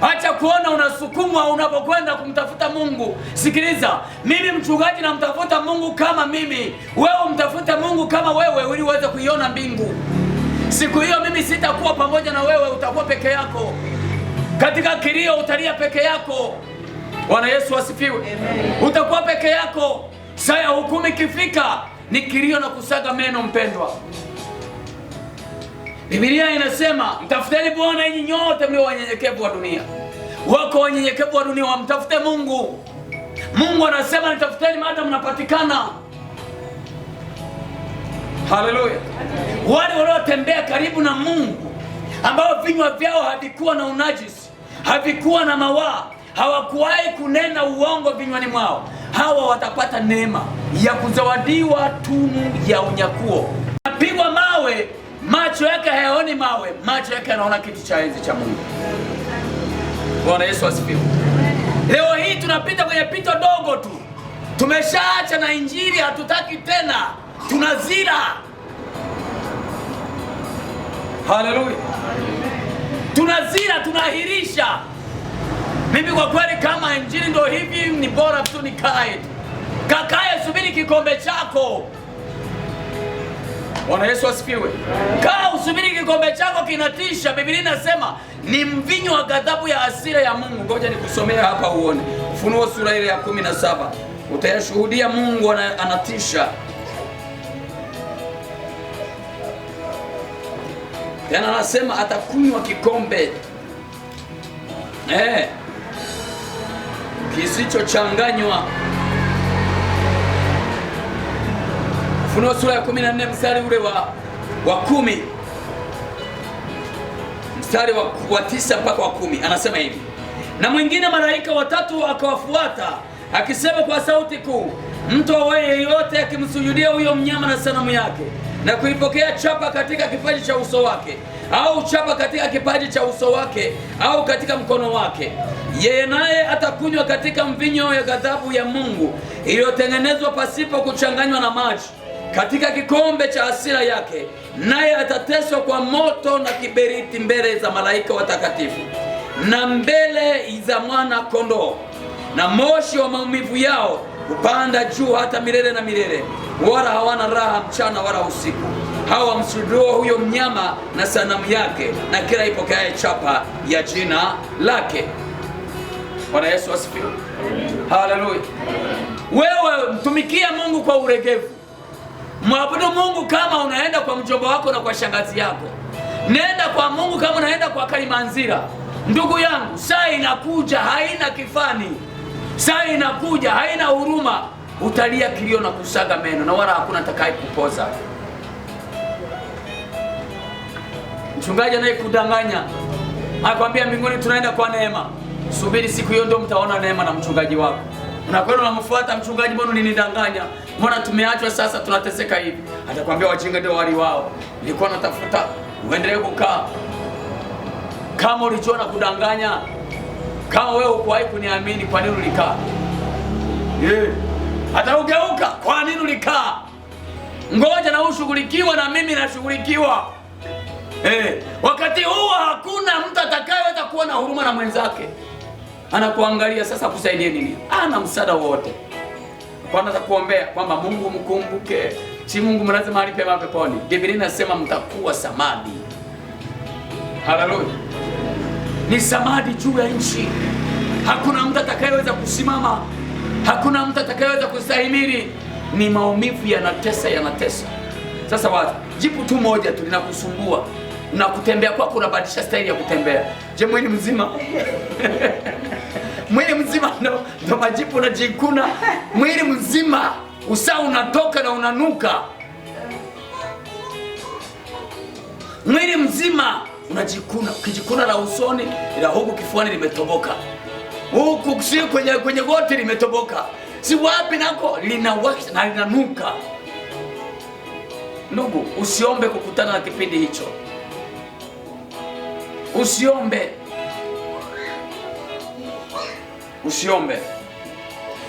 Acha kuona unasukumwa unapokwenda kumtafuta Mungu. Sikiliza, mimi mchungaji namtafuta Mungu kama mimi. Wewe mtafuta Mungu kama wewe, ili uweze kuiona mbingu. Siku hiyo mimi sitakuwa pamoja na wewe, utakuwa peke yako. Katika kilio utalia peke yako. Bwana Yesu asifiwe. Utakuwa peke yako. Saa ya hukumu ikifika, ni kilio na kusaga meno, mpendwa. Biblia inasema, mtafuteni Bwana enyi nyote mlio wanyenyekevu wa dunia. Wako wanyenyekevu wa dunia, wamtafute Mungu. Mungu anasema nitafuteni maadamu mnapatikana. Haleluya. Wale waliotembea karibu na Mungu, ambao vinywa vyao havikuwa na unajisi, havikuwa na mawaa, hawakuwahi kunena uongo vinywani mwao, hawa watapata neema ya kuzawadiwa tunu ya unyakuo. Apigwa mawe, macho yake hayaoni mawe, macho yake yanaona kiti cha enzi cha Mungu. Bwana Yesu asifiwe. Leo hii tunapita kwenye pito dogo tu, tumeshaacha na injili, hatutaki tena, tunazira. Haleluya. Tunazira, tunahirisha. Mimi kwa kweli, kama injili ndio hivi, ni bora tu nikae. Kakae, subiri kikombe chako. Bwana Yesu asifiwe. Kaa usubiri kikombe chako kinatisha. Biblia inasema ni mvinyo wa ghadhabu ya hasira ya Mungu. Ngoja nikusomea hapa uone. Ufunuo sura ile ya 17. Utayashuhudia Mungu anatisha. Tena anasema atakunywa kikombe kisichochanganywa. Ufunuo sura ya 14 mstari ule wa 10. Mstari wa 9 mpaka wa 10 anasema hivi: na mwingine malaika watatu akawafuata akisema kwa sauti kuu, mtu awaye yeyote akimsujudia huyo mnyama na sanamu yake na kuipokea chapa katika kipaji cha uso wake au chapa katika kipaji cha uso wake au katika mkono wake, yeye naye atakunywa katika mvinyo ya ghadhabu ya Mungu iliyotengenezwa pasipo kuchanganywa na maji katika kikombe cha hasira yake, naye atateswa kwa moto na kiberiti mbele za malaika watakatifu na mbele za mwana kondoo, na moshi wa maumivu yao upanda juu hata milele na milele, wala hawana raha mchana wala usiku, hao wamsujudio huyo mnyama na sanamu yake na kila ipokeaye chapa ya jina lake. Bwana Yesu asifiwe. Haleluya. Wewe mtumikia Mungu kwa uregevu. Mwabudu Mungu kama unaenda kwa mjomba wako na kwa shangazi yako. Nenda kwa Mungu kama unaenda kwa Kalimanzira. Ndugu yangu, saa inakuja haina kifani. Saa inakuja haina huruma. Utalia kilio na kusaga meno na wala hakuna atakaye kupoza. Mchungaji anayekudanganya akwambia mbinguni tunaenda kwa neema. Subiri siku hiyo ndio mtaona neema na mchungaji wako. Unakwenda unamfuata mchungaji, mbona ulinidanganya? Mbona tumeachwa sasa tunateseka hivi? Atakwambia wajinga ndio wali wao. Nilikuwa natafuta uendelee kukaa. Kama ulijiona kudanganya, kama wewe ukuwahi kuniamini, kwa nini ulikaa? Hata ugeuka, kwa nini ulikaa? Ngoja na ushughulikiwa na mimi nashughulikiwa. Wakati huo hakuna mtu atakayeweza kuwa na huruma na mwenzake. Anakuangalia sasa kusaidie nini? Ana msaada wote. Kwanza atakuombea kwamba Mungu mkumbuke. Si Mungu mlaze mahali pema peponi. Biblia inasema mtakuwa samadi. Haleluya. Ni samadi juu ya nchi. Hakuna mtu atakayeweza kusimama. Hakuna mtu atakayeweza kustahimili. Ni maumivu yanatesa. Sasa wacha, jipu tu moja tu linakusumbua. Na kutembea kwako unabadilisha staili ya kutembea. Je, mwili mzima? Mwili mzima ndo majipu unajikuna. Mwili mzima usaa unatoka na unanuka. Mwili mzima unajikuna. Ukijikuna la usoni, ila huku kifuani limetoboka. Huku kwenye goti limetoboka. Si wapi nako linawasha na linanuka. Ndugu, usiombe kukutana na kipindi hicho. Usiombe.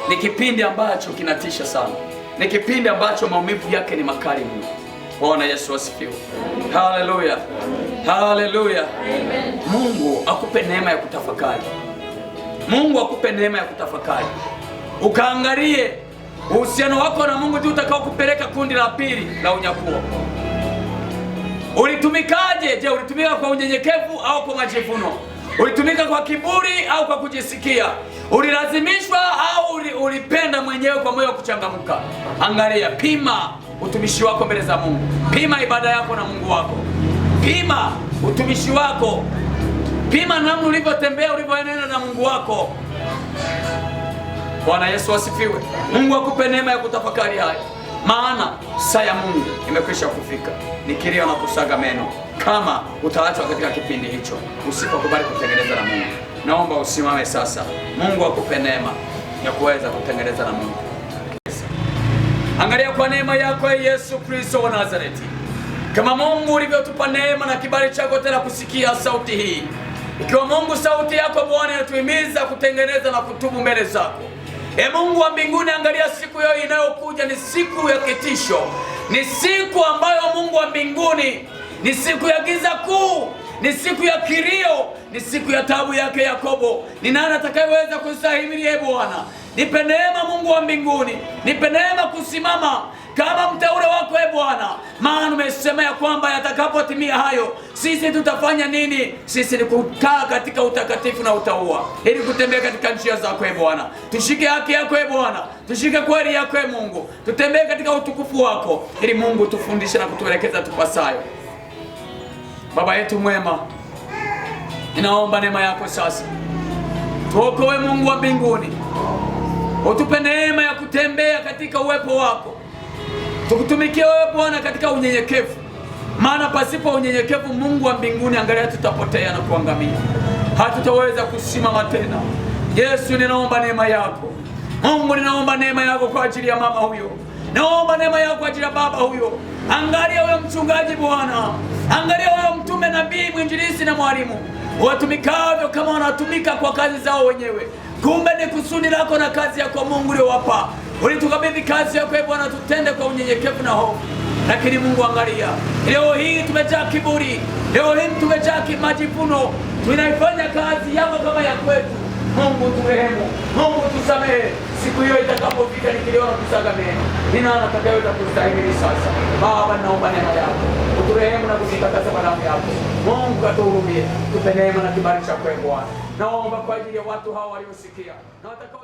Ni kipindi ambacho kinatisha sana. Ni kipindi ambacho maumivu yake ni makali mno. Bwana Yesu asifiwe. Haleluya. Haleluya. Mungu akupe neema ya kutafakari. Mungu akupe neema ya kutafakari. Ukaangalie uhusiano wako na Mungu ndio utakao kupeleka kundi la pili la unyakuo. Ulitumikaje? Je, ulitumika kwa unyenyekevu au kwa majivuno? Ulitumika kwa kiburi au kwa kujisikia? Ulilazimishwa au ulipenda mwenyewe kwa moyo kuchangamka? Angalia, pima utumishi wako mbele za Mungu. Pima ibada yako na Mungu wako. Pima utumishi wako. Pima namna ulivyotembea, ulivyoenenda na Mungu wako. Bwana Yesu asifiwe. Mungu akupe neema ya kutafakari haya. Maana saa ya Mungu imekwisha kufika. Ni kilio na kusaga meno kama utaachwa katika kipindi hicho, usipokubali kutengeneza na Mungu. Naomba usimame sasa. Mungu akupe neema ya kuweza kutengeneza na Mungu. Angalia kwa neema yako Yesu Kristo wa Nazareti. Kama Mungu ulivyotupa neema na kibali chako tena kusikia sauti hii. Ikiwa Mungu sauti yako Bwana inatuhimiza kutengeneza na kutubu mbele zako. Mungu wa mbinguni, angalia siku hiyo inayokuja ni siku ya kitisho. Ni siku ambayo Mungu wa mbinguni, ni siku ya giza kuu, ni siku ya kilio, ni siku ya taabu yake Yakobo. Ni nani atakayeweza kustahimili Bwana? Nipe neema Mungu wa mbinguni, nipe neema kusimama kama mteule wako Bwana, maana umesema ya kwamba yatakapotimia hayo sisi tutafanya nini? Sisi ni kukaa katika utakatifu na utauwa, ili kutembea katika njia zako Bwana. Tushike haki yako Bwana, tushike kweli yako Mungu, tutembee katika utukufu wako, ili Mungu tufundishe na kutuelekeza tupasayo. Baba yetu mwema, ninaomba neema yako sasa, tuokoe Mungu wa mbinguni, utupe neema ya kutembea katika uwepo wako, tukutumikia wewe Bwana katika unyenyekevu, maana pasipo unyenyekevu Mungu wa mbinguni, angalia tutapotea na kuangamia, hatutaweza kusimama tena. Yesu, ninaomba neema yako Mungu, ninaomba neema yako kwa ajili ya mama huyo, naomba neema yako kwa ajili ya baba huyo. Angalia huyo mchungaji Bwana, angalia huyo mtume, nabii, mwinjilisti na mwalimu, watumikavyo kama wanatumika kwa kazi zao wenyewe, kumbe ni kusudi lako na kazi yako Mungu uliowapa. Ulitukabidhi kazi yako Bwana, tutende kwa unyenyekevu na hofu. Lakini Mungu, angalia leo hii tumejaa kiburi, leo hii tumejaa majivuno, tunaifanya kazi yako kama ya kwetu. Mungu turehemu, Mungu tusamehe. Siku hiyo itakapofika nikiliona kusamehe, ni nani atakayeweza kustahimili sasa? Baba, naomba neema yako, uturehemu na kututakasa kwa damu yako. Mungu katuhurumie, tupe neema na kibali chako Bwana. Naomba kwa ajili ya watu hawa waliosikia na watakao